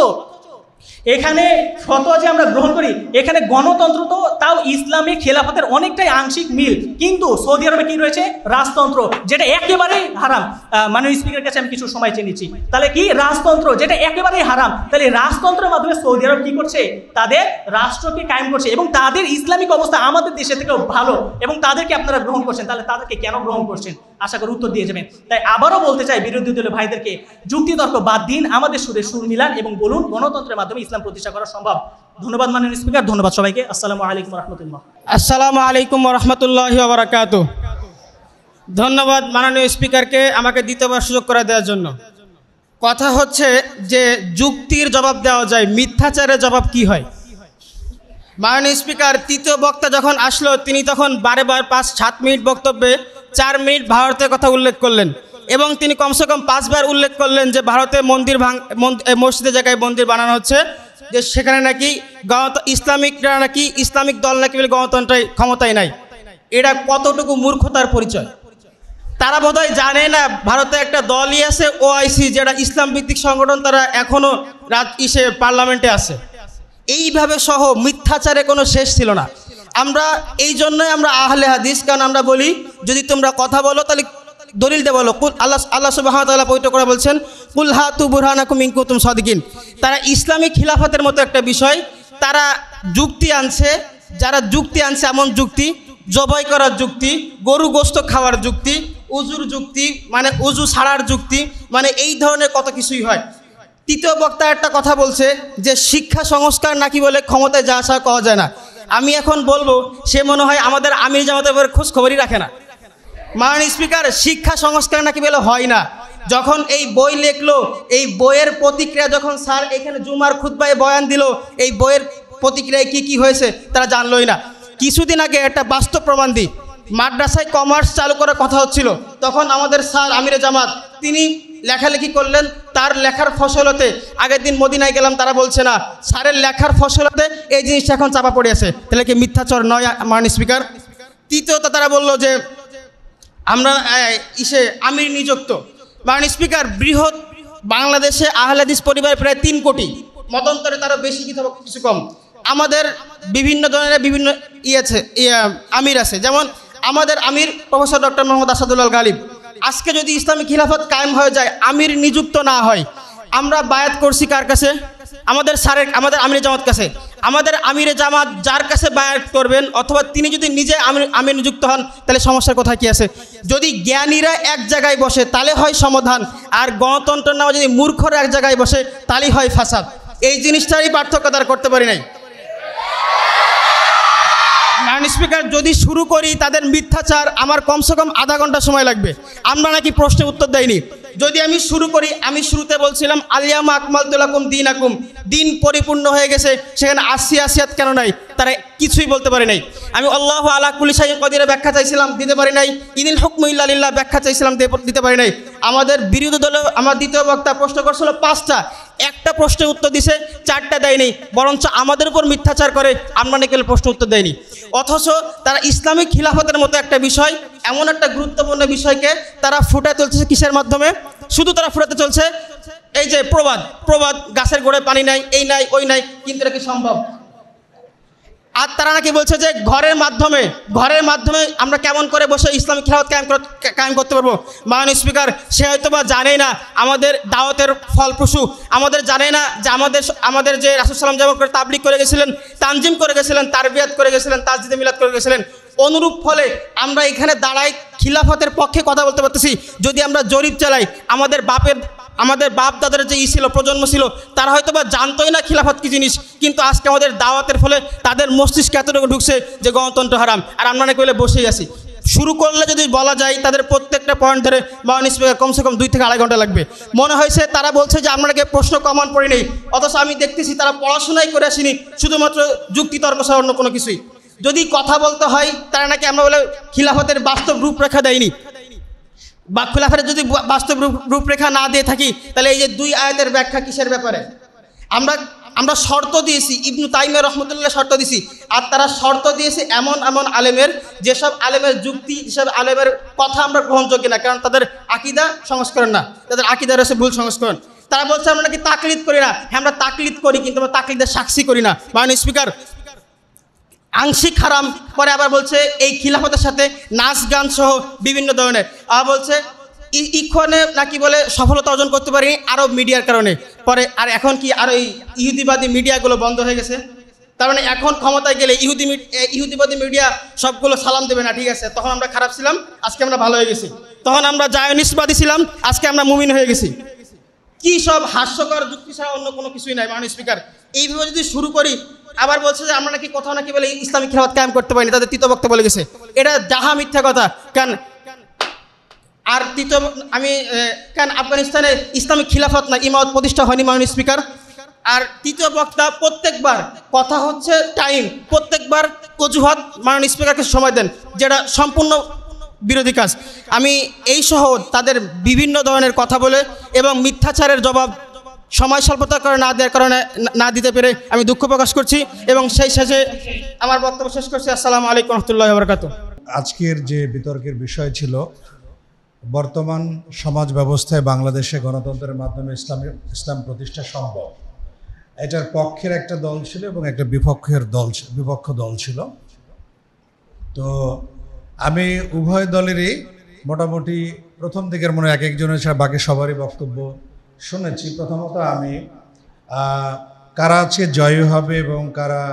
এখানে ফতোয়া যে আমরা গ্রহণ করি, এখানে গণতন্ত্র তো তাও ইসলামী খেলাফতের অনেকটাই আংশিক মিল, কিন্তু সৌদি আরবে কি রয়েছে, রাজতন্ত্র, যেটা একেবারেই হারাম। মাননীয় স্পিকারের কাছে আমি কিছু সময় চেয়ে নিচ্ছি। তাহলে কি রাজতন্ত্র, যেটা একেবারেই হারাম, তাহলে রাজতন্ত্রের মাধ্যমে সৌদি আরব কি করছে, তাদের রাষ্ট্রকে কায়েম করছে এবং তাদের ইসলামিক অবস্থা আমাদের দেশে থেকেও ভালো, এবং তাদেরকে আপনারা গ্রহণ করছেন। তাহলে তাদেরকে কেন গ্রহণ করছেন? আশা করি উত্তর দিয়ে যাবেন। তাই আবারও বলতে চাই বিরোধী দলের ভাইদেরকে, যুক্তিতর্ক বাদ দিন, আমাদের সুরে সুর মিলান এবং বলুন গণতন্ত্রের মাধ্যমে ইসলাম প্রতিষ্ঠা করা সম্ভব। ধন্যবাদ মাননীয় স্পিকার, ধন্যবাদ সবাইকে। আসসালামু আলাইকুম রহমতুল্লাহ। আসসালামু আলাইকুম রহমতুল্লাহি ওয়া বারাকাতুহু। ধন্যবাদ মাননীয় স্পিকারকে আমাকে দ্বিতীয়বার সুযোগ করে দেওয়ার জন্য। কথা হচ্ছে যে যুক্তির জবাব দেওয়া যায়, মিথ্যাচারের জবাব কি হয়? মাননীয় স্পিকার তৃতীয় বক্তা যখন আসলো, তিনি তখন বারে 5-7 মিনিট বক্তব্যে 4 মিনিট ভারতের কথা উল্লেখ করলেন এবং তিনি কমসে কম 5 বার উল্লেখ করলেন যে ভারতে মসজিদের জায়গায় মন্দির বানানো হচ্ছে, যে সেখানে নাকি ইসলামিকরা নাকি ইসলামিক দল নাকি বলে গণতন্ত্রের ক্ষমতায় নাই। এটা কতটুকু মূর্খতার পরিচয়! তারা বোধহয় জানে না ভারতে একটা দলই আছে ওআইসি, যেটা ইসলাম ভিত্তিক সংগঠন, তারা এখনও পার্লামেন্টে আছে। এইভাবে সহ মিথ্যাচারে কোনো শেষ ছিল না। আমরা এই জন্যই আমরা আহলে হাদিস, কারণ আমরা বলি যদি তোমরা কথা বলো তাহলে দলিল দিয়ে বলো। আল্লাহ সুবহানাহু ওয়া তাআলা পবিত্র করে বলছেন কুল হাতু বুরহানাকুম ইন কুনতুম সাদিকিন। তারা ইসলামিক খিলাফতের মতো একটা বিষয় তারা যুক্তি আনছে, যারা যুক্তি আনছে এমন যুক্তি, জবাই করার যুক্তি, গরু গোশত খাওয়ার যুক্তি, উজুর যুক্তি, মানে উজু ছাড়ার যুক্তি, মানে এই ধরনের কত কিছুই হয়। তৃতীয় বক্তা একটা কথা বলছে যে শিক্ষা সংস্কার নাকি বলে ক্ষমতায় যা আসা কওয়া যায় না। আমি এখন বলবো সে মনে হয় আমাদের আমির জামাতের খোঁজ খবরই রাখে না। মাননীয় স্পিকার, শিক্ষা সংস্কার নাকি বলে হয় না। যখন এই বই লিখলো, এই বইয়ের প্রতিক্রিয়া যখন স্যার এখানে জুমার খুতবায় বয়ান দিল, এই বইয়ের প্রতিক্রিয়ায় কি কি হয়েছে তারা জানলোই না। কিছুদিন আগে একটা বাস্তব প্রমাণ দিই, মাদ্রাসায় কমার্স চালু করার কথা হচ্ছিল, তখন আমাদের স্যার আমিরে জামাত তিনি লেখালেখি করলেন। তার লেখার ফসলতে আগের দিন মদিনায় গেলাম, তারা বলছে না, স্যারের লেখার ফসলতে এই জিনিসটা এখন চাপা পড়ে আছে, তাহলে কি মিথ্যাচর নয় মাননীয় স্পিকার? তৃতীয়ত তারা বলল যে আমরা আমির নিযুক্ত। মাননীয় স্পিকার, বৃহৎ বাংলাদেশে আহলে হাদিস পরিবার প্রায় 3 কোটি, মতান্তরে তারা বেশি কিছু কম। আমাদের বিভিন্ন ধরনের বিভিন্ন আমির আছে, যেমন আমাদের আমির প্রফেসর ডক্টর মোহাম্মদ আসাদুল্লাহ গালিব। আজকে যদি ইসলামী খিলাফত কায়েম হয়ে যায়, আমির নিযুক্ত না হয়, আমরা বায়াত করছি কার কাছে? আমাদের আমিরে জামাত কাছে। আমাদের আমিরে জামাত যার কাছে বায়াত করবেন, অথবা তিনি যদি নিজে আমির নিযুক্ত হন, তাহলে সমস্যার কথা কি আছে? যদি জ্ঞানীরা এক জায়গায় বসে তাহলে হয় সমাধান, আর গণতন্ত্র নামে যদি মূর্খরা এক জায়গায় বসে তাহলেই হয় ফাসাদ। এই জিনিসটারই পার্থক্য তারা করতে পারি নাই। মাননীয় স্পিকার, যদি শুরু করি তাদের মিথ্যাচার, আমার কমসে কম আধা ঘন্টা সময় লাগবে। আমরা নাকি প্রশ্নের উত্তর দেয়নি। যদি আমি শুরু করি, আমি শুরুতে বলছিলাম আলিয়ামা আকমালতু লাকুম দীনাকুম, দিন পরিপূর্ণ হয়ে গেছে, সেখানে আসিয়াত কেন নাই? তারা কিছুই বলতে পারে নাই। আমি আল্লাহু আলা কুল্লি শাইইন কদিরের ব্যাখ্যা চাইছিলাম, দিতে পারি নাই। ইনিল হুকমু ইল্লা লিল্লাহ ব্যাখ্যা চাইছিলাম, দিতে পারি নাই। আমাদের বিরোধী দলে আমার দ্বিতীয় বক্তা প্রশ্ন করছিল 5টা, একটা প্রশ্নের উত্তর দিছে, 4টা দেয়নি, বরঞ্চ আমাদের উপর মিথ্যাচার করে আমরা নাকি প্রশ্ন উত্তর দেয়নি। অথচ তারা ইসলামিক খিলাফতের মতো একটা বিষয়, এমন একটা গুরুত্বপূর্ণ বিষয়কে তারা ফুটায় তুলতেছে কিসের মাধ্যমে? শুধু তারা ফুটাতে চলছে এই যে প্রবাদ, গাছের গোড়ায় পানি নাই, এই নাই ওই নাই, কিন্তু এটা কি সম্ভব? আর তারা নাকি বলছে যে ঘরের মাধ্যমে আমরা কেমন করে বসে ইসলামিক খিলাফত কায়েম করতে পারবো। মাননীয় স্পিকার, সে হয়তো বা জানে না আমাদের দাওয়াতের ফলপ্রসূ, আমাদের জানে না যে আমাদের যে রাসূল সাল্লাল্লাহু যেমন করে তাবলীগ করে গেছিলেন, তানজিম করে গেছিলেন, তারবিয়াত করে গেছিলেন, তাজদিদে মিলাদ করে গেছিলেন, অনুরূপ ফলে আমরা এখানে দাঁড়াই খিলাফতের পক্ষে কথা বলতে পারতেছি। যদি আমরা জরিপ চালাই, আমাদের বাপ দাদার যে ছিল, প্রজন্ম ছিল, তারা হয়তো বা জানতোই না খিলাফত কী জিনিস, কিন্তু আজকে আমাদের দাওয়াতের ফলে তাদের মস্তিষ্কে এতটুকু ঢুকছে যে গণতন্ত্র হারাম, আর আমরা নাকি বসেই আছি। শুরু করলে যদি বলা যায় তাদের প্রত্যেকটা পয়েন্ট ধরে মাননীয় স্পিকার কমসে কম 2 থেকে আড়াই ঘন্টা লাগবে। মনে হয়েছে তারা বলছে যে আমরা নাকি প্রশ্ন কমন পড়ি নেই, অথচ আমি দেখতেছি তারা পড়াশোনাই করে আসেনি, শুধুমাত্র যুক্তিতর্ক ছাড়া অন্য কোনো কিছুই। যদি কথা বলতে হয়, তারা নাকি আমরা বলে খিলাফতের বাস্তব রূপরেখা দেয়নি, বা খিলাফতের যদি বাস্তব রূপরেখা না দিয়ে থাকি, তাহলে এই যে 2 আয়াতের ব্যাখ্যা কিসের ব্যাপারে? আমরা শর্ত দিয়েছি, ইবনু তাইমিয়া রহমতুল্লাহ শর্ত দিয়েছি, আর তারা শর্ত দিয়েছে এমন আলেমের, যেসব আলেমের যুক্তি, যেসব আলেমের কথা আমরা গ্রহণযোগ্য না, কারণ তাদের আকীদা সংস্করণ না, তাদের আকীদা রয়েছে ভুল সংস্করণ। তারা বলছে আমরা নাকি তাকলিদ করি না। হ্যাঁ, আমরা তাকলিদ করি, কিন্তু আমরা তাকলিদের সাক্ষী করি না। মাননীয় স্পিকার, আংশিক হারাম, পরে আবার বলছে এই খিলাফতের সাথে নাচ গান সহ বিভিন্ন ধরনের, আবার বলছে ইখওয়ানে নাকি বলে সফলতা অর্জন করতে পারি আরব মিডিয়ার কারণে, পরে আর এখন কি আর এই ইহুদিবাদী মিডিয়াগুলো বন্ধ হয়ে গেছে? তার মানে এখন ক্ষমতায় গেলে ইহুদিবাদী মিডিয়া সবগুলো সালাম দেবে না, ঠিক আছে? তখন আমরা খারাপ ছিলাম, আজকে আমরা ভালো হয়ে গেছি। তখন আমরা জায়নিসবাদী ছিলাম, আজকে আমরা মুমিন হয়ে গেছি। কি সব হাস্যকর যুক্তি ছাড়া অন্য কোনো কিছুই নাই। মাননীয় স্পিকার, এইভাবে যদি শুরু করি, আবার বলছে যে আমরা নাকি কোথাও নাকি বলে ইসলামিক খিলাফত কায়েম করতে পারিনি, তাদের তৃতীয় বক্তা বলে গেছে। এটা যাহা মিথ্যা কথা। আর তৃতীয় আফগানিস্তানে ইসলামিক খিলাফত না, ইমামত প্রতিষ্ঠা হয়নি মাননীয় স্পিকার। আর তৃতীয় বক্তা প্রত্যেকবার কথা হচ্ছে টাইম, প্রত্যেকবার অজুহাত মাননীয় স্পিকারকে সময় দেন, যেটা সম্পূর্ণ বিরোধী কাজ। আমি এই সহ তাদের বিভিন্ন ধরনের কথা বলে এবং মিথ্যাচারের জবাব সময় স্বল্পতার কারণে না দেওয়ার কারণে না দিতে পেরে আমি দুঃখ প্রকাশ করছি এবং সেই শেষে আমার বক্তব্য শেষ করছি। আসসালামু আলাইকুম রহমতুল্লাহি ওয়া বারাকাতুহু। আজকের যে বিতর্কের বিষয় ছিল বর্তমান সমাজ ব্যবস্থায় বাংলাদেশে গণতন্ত্রের মাধ্যমে ইসলাম প্রতিষ্ঠা সম্ভব, এটার পক্ষের একটা দল ছিল এবং একটা বিপক্ষ দল ছিল। তো আমি উভয় দলেরই মোটামুটি প্রথম দিকের মনে এক একজনের ছাড়া বাকি সবারই বক্তব্য শুনেছি। প্রথমত আমি কারা আজকে জয়ী হবে এবং কারা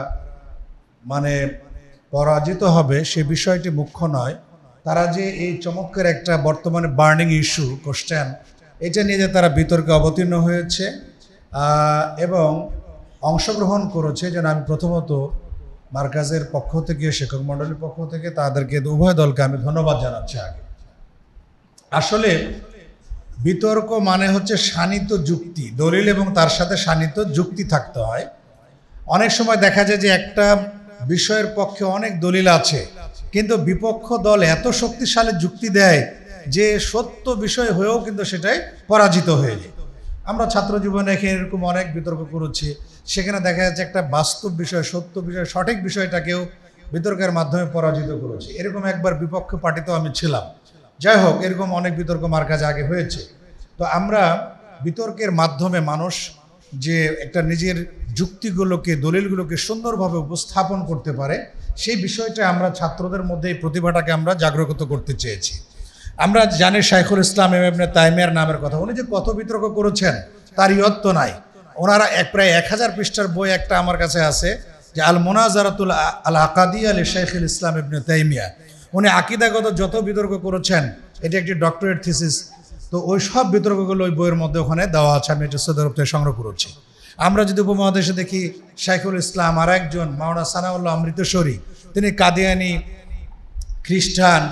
মানে পরাজিত হবে সে বিষয়টি মুখ্য নয়, তারা যে এই চমৎকার একটা বর্তমানে বার্নিং ইস্যু কোশ্চেন, এটা নিয়ে যে তারা বিতর্কে অবতীর্ণ হয়েছে এবং অংশগ্রহণ করেছে, যেন আমি প্রথমত মার্কাজের পক্ষ থেকে, শিক্ষক মণ্ডলীর পক্ষ থেকে তাদেরকে উভয় দলকে আমি ধন্যবাদ জানাচ্ছি। আগে আসলে বিতর্ক মানে হচ্ছে শানিত যুক্তি, দলিল এবং তার সাথে শানিত যুক্তি থাকতে হয়। অনেক সময় দেখা যায় যে একটা বিষয়ের পক্ষে অনেক দলিল আছে, কিন্তু বিপক্ষ দল এত শক্তিশালী যুক্তি দেয় যে সত্য বিষয় হয়েও কিন্তু সেটাই পরাজিত হয়ে যায়। আমরা ছাত্র জীবনে এরকম অনেক বিতর্ক করেছি, সেখানে দেখা যাচ্ছে একটা বাস্তব বিষয়, সত্য বিষয়, সঠিক বিষয়টাকেও বিতর্কের মাধ্যমে পরাজিত করেছি। এরকম একবার বিপক্ষ পার্টিতেও আমি ছিলাম। যাই হোক, এরকম অনেক বিতর্ক আমার কাছে আগে হয়েছে। তো আমরা বিতর্কের মাধ্যমে মানুষ যে একটা নিজের যুক্তিগুলোকে, দলিলগুলোকে সুন্দরভাবে উপস্থাপন করতে পারে, সেই বিষয়টা আমরা ছাত্রদের মধ্যে এই প্রতিভাটাকে আমরা জাগ্রত করতে চেয়েছি। আমরা জানি শাইখুল ইসলাম ইবনে তাইমিয়ার নামের কথা, উনি যে কত বিতর্ক করেছেন তার ইয়ত্ত নাই। ওনারা প্রায় 1000 পৃষ্ঠার বই একটা আমার কাছে আছে, যে আল মুনাজারাতুল আল আকাদিয়া লি শাইখুল ইসলাম ইবনে তাইমিয়া। উনি আকিদাগত যত বিতর্ক করেছেন, এটি একটি ডক্টরেট থিসিস। তো ওই সব বিতর্কগুলো ওই বইয়ের মধ্যে ওখানে দেওয়া আছে, আমি এটা সৌদি আরব থেকে সংগ্রহ করেছি। আমরা যদি উপমহাদেশে দেখি, শাইখুল ইসলাম আর একজন মাওলানা সানাউল্লাহ অমৃতসরী, তিনি কাদিয়ানি, খ্রিস্টান,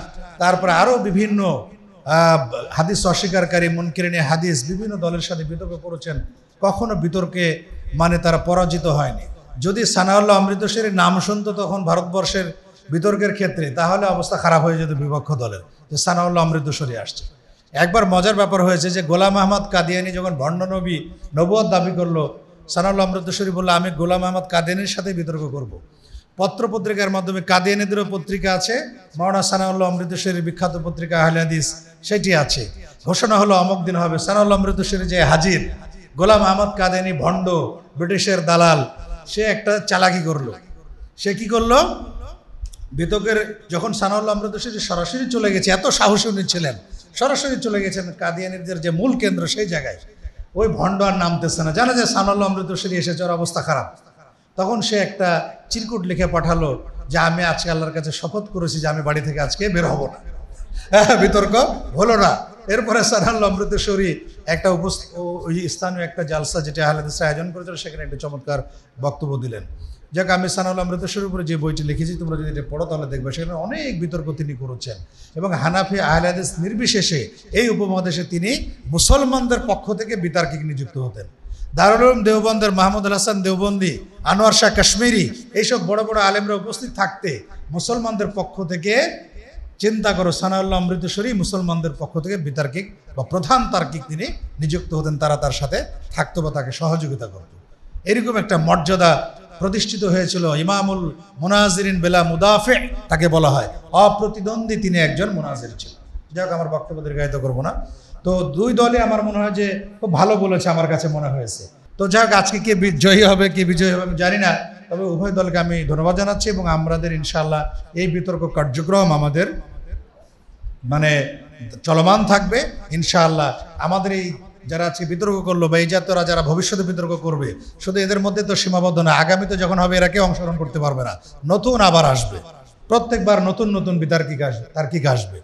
তারপরে আরও বিভিন্ন হাদিস অস্বীকারী, মুনকিরিনে হাদিস, বিভিন্ন দলের সাথে বিতর্ক করেছেন। কখনো বিতর্কে মানে তারা পরাজিত হয়নি। যদি সানাউল্লাহ অমৃতসরীর নাম শুনতো তখন ভারতবর্ষের বিতর্কের ক্ষেত্রে, তাহলে অবস্থা খারাপ হয়ে যেত বিপক্ষ দলের, যে সানাউল্লাহ অমৃতসরী আসছে। একবার মজার ব্যাপার হয়েছে যে গোলাম আহমদ কাদিয়ানি যখন ভণ্ড নবী নবুয়ত দাবি করলো, সানাউল্লাহ অমৃতসরী বললো আমি গোলাম আহমদ কাদিয়ানির সাথে বিতর্ক করব। পত্রপত্রিকার মাধ্যমে কাদিয়ানিদেরও পত্রিকা আছে, মাওলানা সানাউল্লাহ অমৃতসরীর বিখ্যাত পত্রিকা আহলে হাদিস সেটি আছে। ঘোষণা হলো অমুক দিন হবে, সানাউল্লাহ অমৃতসরী যে হাজির। গোলাম আহমদ কাদিয়ানি ভণ্ড, ব্রিটিশের দালাল, সে একটা চালাকি করলো। সে কি করলো, বিতর্কের যখন সানাউল্লাহ অমৃতসরী সরাসরি চলে গেছে, এত সাহসী উনি ছিলেন, সরাসরি চলে গেছেন কাদিয়ানিদের যে মূল কেন্দ্র সেই জায়গায়, ওই ভণ্ড আর নামতেছে না, জানা যায় সানাউল্লাহ অমৃতসরী এসেছে, ওর অবস্থা খারাপ। তখন সে একটা চিরকুট লিখে পাঠালো যে আমি আজকে আল্লাহর কাছে শপথ করেছি যে আমি বাড়ি থেকে আজকে বের হব না। বিতর্ক হলো না। এরপরে সানাউল্লাহ অমৃতসরী একটা ওই স্থানীয় একটা জালসা, যেটা আহলে হাদিসরা আয়োজন করেছিল, সেখানে একটা চমৎকার বক্তব্য দিলেন। যাক, আমি সানাউল্লাহ অমৃতসরীর উপরে যে বইটি লিখেছি, তোমরা যদি এটা পড়ো তাহলে দেখবে সেখানে অনেক বিতর্ক তিনি করেছেন। এবং হানাফি আহলে হাদিস নির্বিশেষে এই উপমহাদেশে তিনি মুসলমানদের পক্ষ থেকে বিতার্কিক নিযুক্ত হতেন। দারুল উলুম দেওবন্দের মাহমুদ আল হাসান দেওবন্দি, আনোয়ার শাহ কাশ্মীরি, এইসব বড় বড় আলেমরা উপস্থিত থাকতে মুসলমানদের পক্ষ থেকে, চিন্তা করো, সানাউল্লাহ অমৃতসরী মুসলমানদের পক্ষ থেকে বিতার্কিক বা প্রধান তার্কিক তিনি নিযুক্ত হতেন। তারা তার সাথে থাকতো বা তাকে সহযোগিতা করত। এরকম একটা মর্যাদা প্রতিষ্ঠিত হয়েছিল। ইমামুল মুনাজিরিন বেলা মুদাফে তাকে বলা হয়, অপ্রতিদ্বন্দ্বী তিনি একজন মুনাজির ছিলেন। যাক, আমার বক্তব্য দীর্ঘায়িত করবো না। তো দুই দলে আমার মনে হয় যে খুব ভালো বলেছে, আমার কাছে মনে হয়েছে। তো যাক, আজকে কে জয়ী হবে কে বিজয়ী হবে আমি জানি না, তবে উভয় দলকে আমি ধন্যবাদ জানাচ্ছি। এবং আমাদের ইনশাআল্লাহ এই বিতর্ক কার্যক্রম আমাদের মানে চলমান থাকবে ইনশাআল্লাহ। আমাদের এই যারা আজকে বিতর্ক করলো বা এই জাতীয়রা যারা ভবিষ্যতে বিতর্ক করবে, শুধু এদের মধ্যে তো সীমাবদ্ধ না, আগামীতে যখন হবে এরা কেউ অংশগ্রহণ করতে পারবে না, নতুন আবার আসবে, প্রত্যেকবার নতুন নতুন তার্কিক আসবে।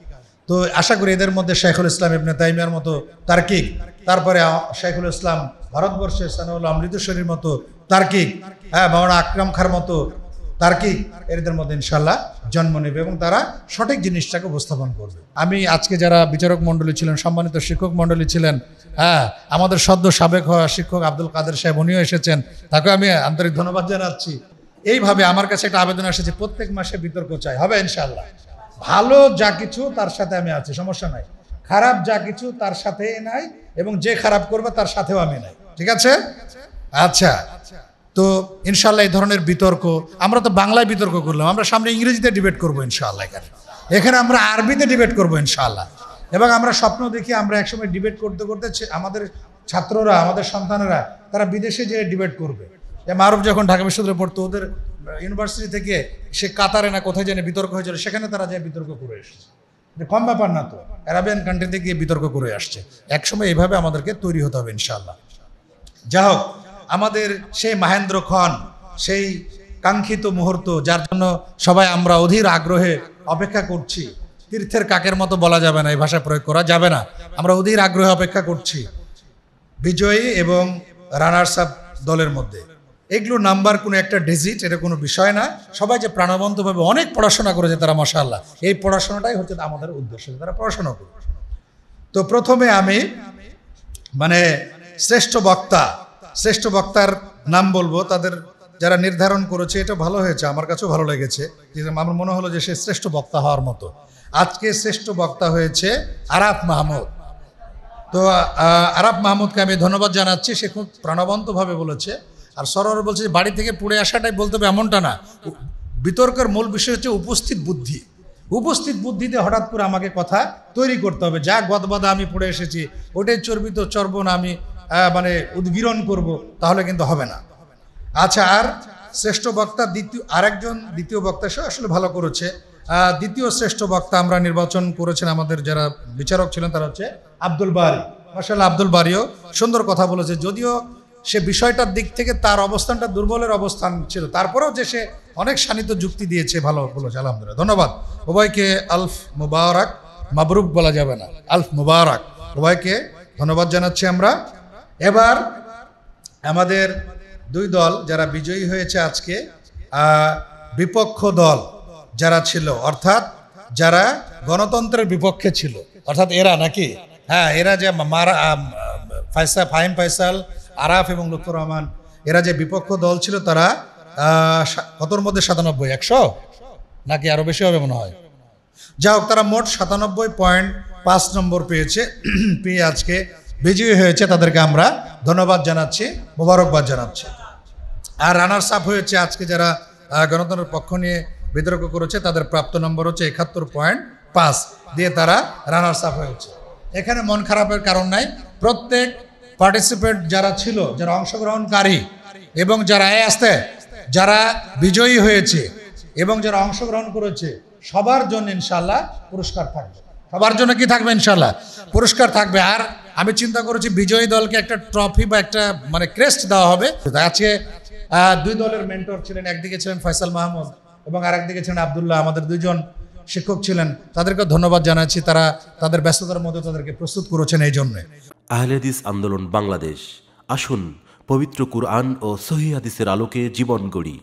তো আশা করি এদের মধ্যে শাইখুল ইসলাম ইবনে তাইমিয়ার মতো তার্কিক, তারপরে শাইখুল ইসলাম ভারতবর্ষের সানাউল্লাহ অমৃতসরীর মতো তার্কিক, মাওলানা আকরাম খার মতো তার্কিক, এদের মধ্যে ইনশাল্লাহ জন্ম নেবে এবং তারা সঠিক জিনিসটাকে উপস্থাপন করবে। আমি আজকে যারা বিচারক মণ্ডলী ছিলেন, সম্মানিত শিক্ষক মণ্ডলী ছিলেন, আমাদের সদ্য সাবেক হওয়া শিক্ষক আব্দুল কাদের সাহেব, উনিও এসেছেন, তাকে আমি আন্তরিক ধন্যবাদ জানাচ্ছি। এইভাবে আমার কাছে একটা আবেদন এসেছে, প্রত্যেক মাসে বিতর্ক চাই, হবে ইনশাল্লাহ। ভালো যা কিছু তার সাথে আমি আছি, সমস্যা নাই। খারাপ যা কিছু তার সাথে নাই, এবং যে খারাপ করবে তার সাথেও আমি নাই, ঠিক আছে? আচ্ছা, তো ইনশাল্লাহ এই ধরনের বিতর্ক, আমরা তো বাংলায় বিতর্ক করলাম, আমরা সামনে ইংরেজিতে ডিবেট করবো ইনশাআল্লাহ। এখানে আমরা আরবিতে ডিবেট করবো ইনশাআল্লাহ। এবং আমরা স্বপ্ন দেখি আমরা একসময় ডিবেট করতে করতে আমাদের ছাত্ররা, আমাদের সন্তানেরা, তারা বিদেশে যেয়ে ডিবেট করবে। মারুফ যখন ঢাকা বিশ্ববিদ্যালয়ে পড়তো, ওদের ইউনিভার্সিটি থেকে সে কাতারে না কোথায় যেন বিতর্ক হয়েছিল, সেখানে তারা যে বিতর্ক করে এসেছে। কম ব্যাপার না তো, আরাবিয়ান কান্ট্রিতে গিয়ে বিতর্ক করে আসছে। একসময় এইভাবে আমাদেরকে তৈরি হতে হবে ইনশাআল্লাহ। যা হোক, আমাদের সেই মহেন্দ্রক্ষণ, সেই কাঙ্ক্ষিত মুহূর্ত, যার জন্য সবাই আমরা অধীর আগ্রহে অপেক্ষা করছি, তীর্থের কাকের মতো বলা যাবে না, এই ভাষা প্রয়োগ করা যাবে না, আমরা অধীর আগ্রহে অপেক্ষা করছি বিজয়ী এবং রানার্স আপ দলের মধ্যে। এগুলো নাম্বার কোনো একটা ডিজিট, এটা কোনো বিষয় না। সবাই যে প্রাণবন্তভাবে অনেক পড়াশোনা করেছে তারা, মাশাআল্লাহ, এই পড়াশোনাটাই হচ্ছে আমাদের উদ্দেশ্য, তারা পড়াশোনা করবে। তো প্রথমে আমি মানে শ্রেষ্ঠ বক্তার নাম বলবো। তাদের যারা নির্ধারণ করেছে এটা ভালো হয়েছে, আমার কাছেও ভালো লেগেছে। আমার মনে হলো যে সে শ্রেষ্ঠ বক্তা হওয়ার মতো। আজকে শ্রেষ্ঠ বক্তা হয়েছে আরাফ মাহমুদ। তো আরাফ মাহমুদকে আমি ধন্যবাদ জানাচ্ছি, সে খুব প্রাণবন্তভাবে বলেছে। আর সরোয়ার বলছে যে বাড়ি থেকে পড়ে আসাটাই বলতে হবে এমনটা না, বিতর্কের মূল বিষয় হচ্ছে উপস্থিত বুদ্ধিতে হঠাৎ করে আমাকে কথা তৈরি করতে হবে। যা গদবাদা আমি পড়ে এসেছি ওটাই চর্বিত চর্বণ আমি মানে উদ্গীরণ করব, তাহলে কিন্তু হবে না। আচ্ছা, আর শ্রেষ্ঠ বক্তা দ্বিতীয় বক্তা সে আসলে ভালো করেছে। দ্বিতীয় শ্রেষ্ঠ বক্তা আমরা নির্বাচন করেছেন, আমাদের যারা বিচারক ছিলেন তারা হচ্ছে আব্দুল বারী। মাশাআল্লাহ, আব্দুল বারীও সুন্দর কথা বলেছে, যদিও সে বিষয়টার দিক থেকে তার অবস্থানটা দুর্বলের অবস্থান ছিল, তারপরেও যে সে অনেক শানিত যুক্তি দিয়েছে, ভালো বলেছে, আলহামদুলিল্লাহ। ধন্যবাদ উভয়কে, আলফ মুবারক, মাবরুক বলা যাবে না, আলফ মুবারক, উভয়কে ধন্যবাদ জানাচ্ছি আমরা। এবার আমাদের দুই দল যারা বিজয়ী হয়েছে আজকে, বিপক্ষ দল যারা ছিল, অর্থাৎ যারা গণতন্ত্রের বিপক্ষে ছিল, অর্থাৎ এরা নাকি, হ্যাঁ, এরা যে ফাহিম ফয়সাল, আরাফ এবং লুৎফর রহমান, এরা যে বিপক্ষ দল ছিল তারা কতর মধ্যে 97, 100 নাকি আরো বেশি হবে মনে হয়। যা হোক, তারা মোট 97.5 নম্বর পেয়েছে, পেয়ে আজকে বিজয়ী হয়েছে। তাদেরকে আমরা ধন্যবাদ জানাচ্ছি, মোবারকবাদ জানাচ্ছি। আর রানার্স আপ হয়েছে আজকে যারা গণতন্ত্রের পক্ষ নিয়ে বিতর্ক করেছে, তাদের প্রাপ্ত নম্বর হচ্ছে 71.5 দিয়ে তারা রানার্স আপ হয়েছে। এখানে মন খারাপের কারণ নাই। প্রত্যেক পার্টিসিপেন্ট যারা ছিল, যারা অংশগ্রহণকারী এবং যারা বিজয়ী হয়েছে এবং যারা অংশগ্রহণ করেছে, সবার জন্য ইনশাল্লাহ পুরস্কার থাকবে। সবার জন্য কি থাকবে? ইনশাল্লাহ পুরস্কার থাকবে। আর আমি চিন্তা করেছি বিজয়ী দলকে একটা ট্রফি বা একটা মানে ক্রেস্ট দেওয়া হবে। আজকে দুই দলের মেন্টর ছিলেন, একদিকে ছিলেন ফয়সাল মাহমুদ এবং আরেকদিকে ছিলেন আব্দুল্লাহ, আমাদের দুইজন শিক্ষক ছিলেন। তাদেরকে ধন্যবাদ জানাচ্ছি, তারা তাদের ব্যস্ততার মধ্যে তাদেরকে প্রস্তুত করেছেন। এই জন্যে আহলে হাদিস আন্দোলন বাংলাদেশ, আসুন পবিত্র কুরআন ও সহিহ হাদিসের আলোকে জীবন গড়ি।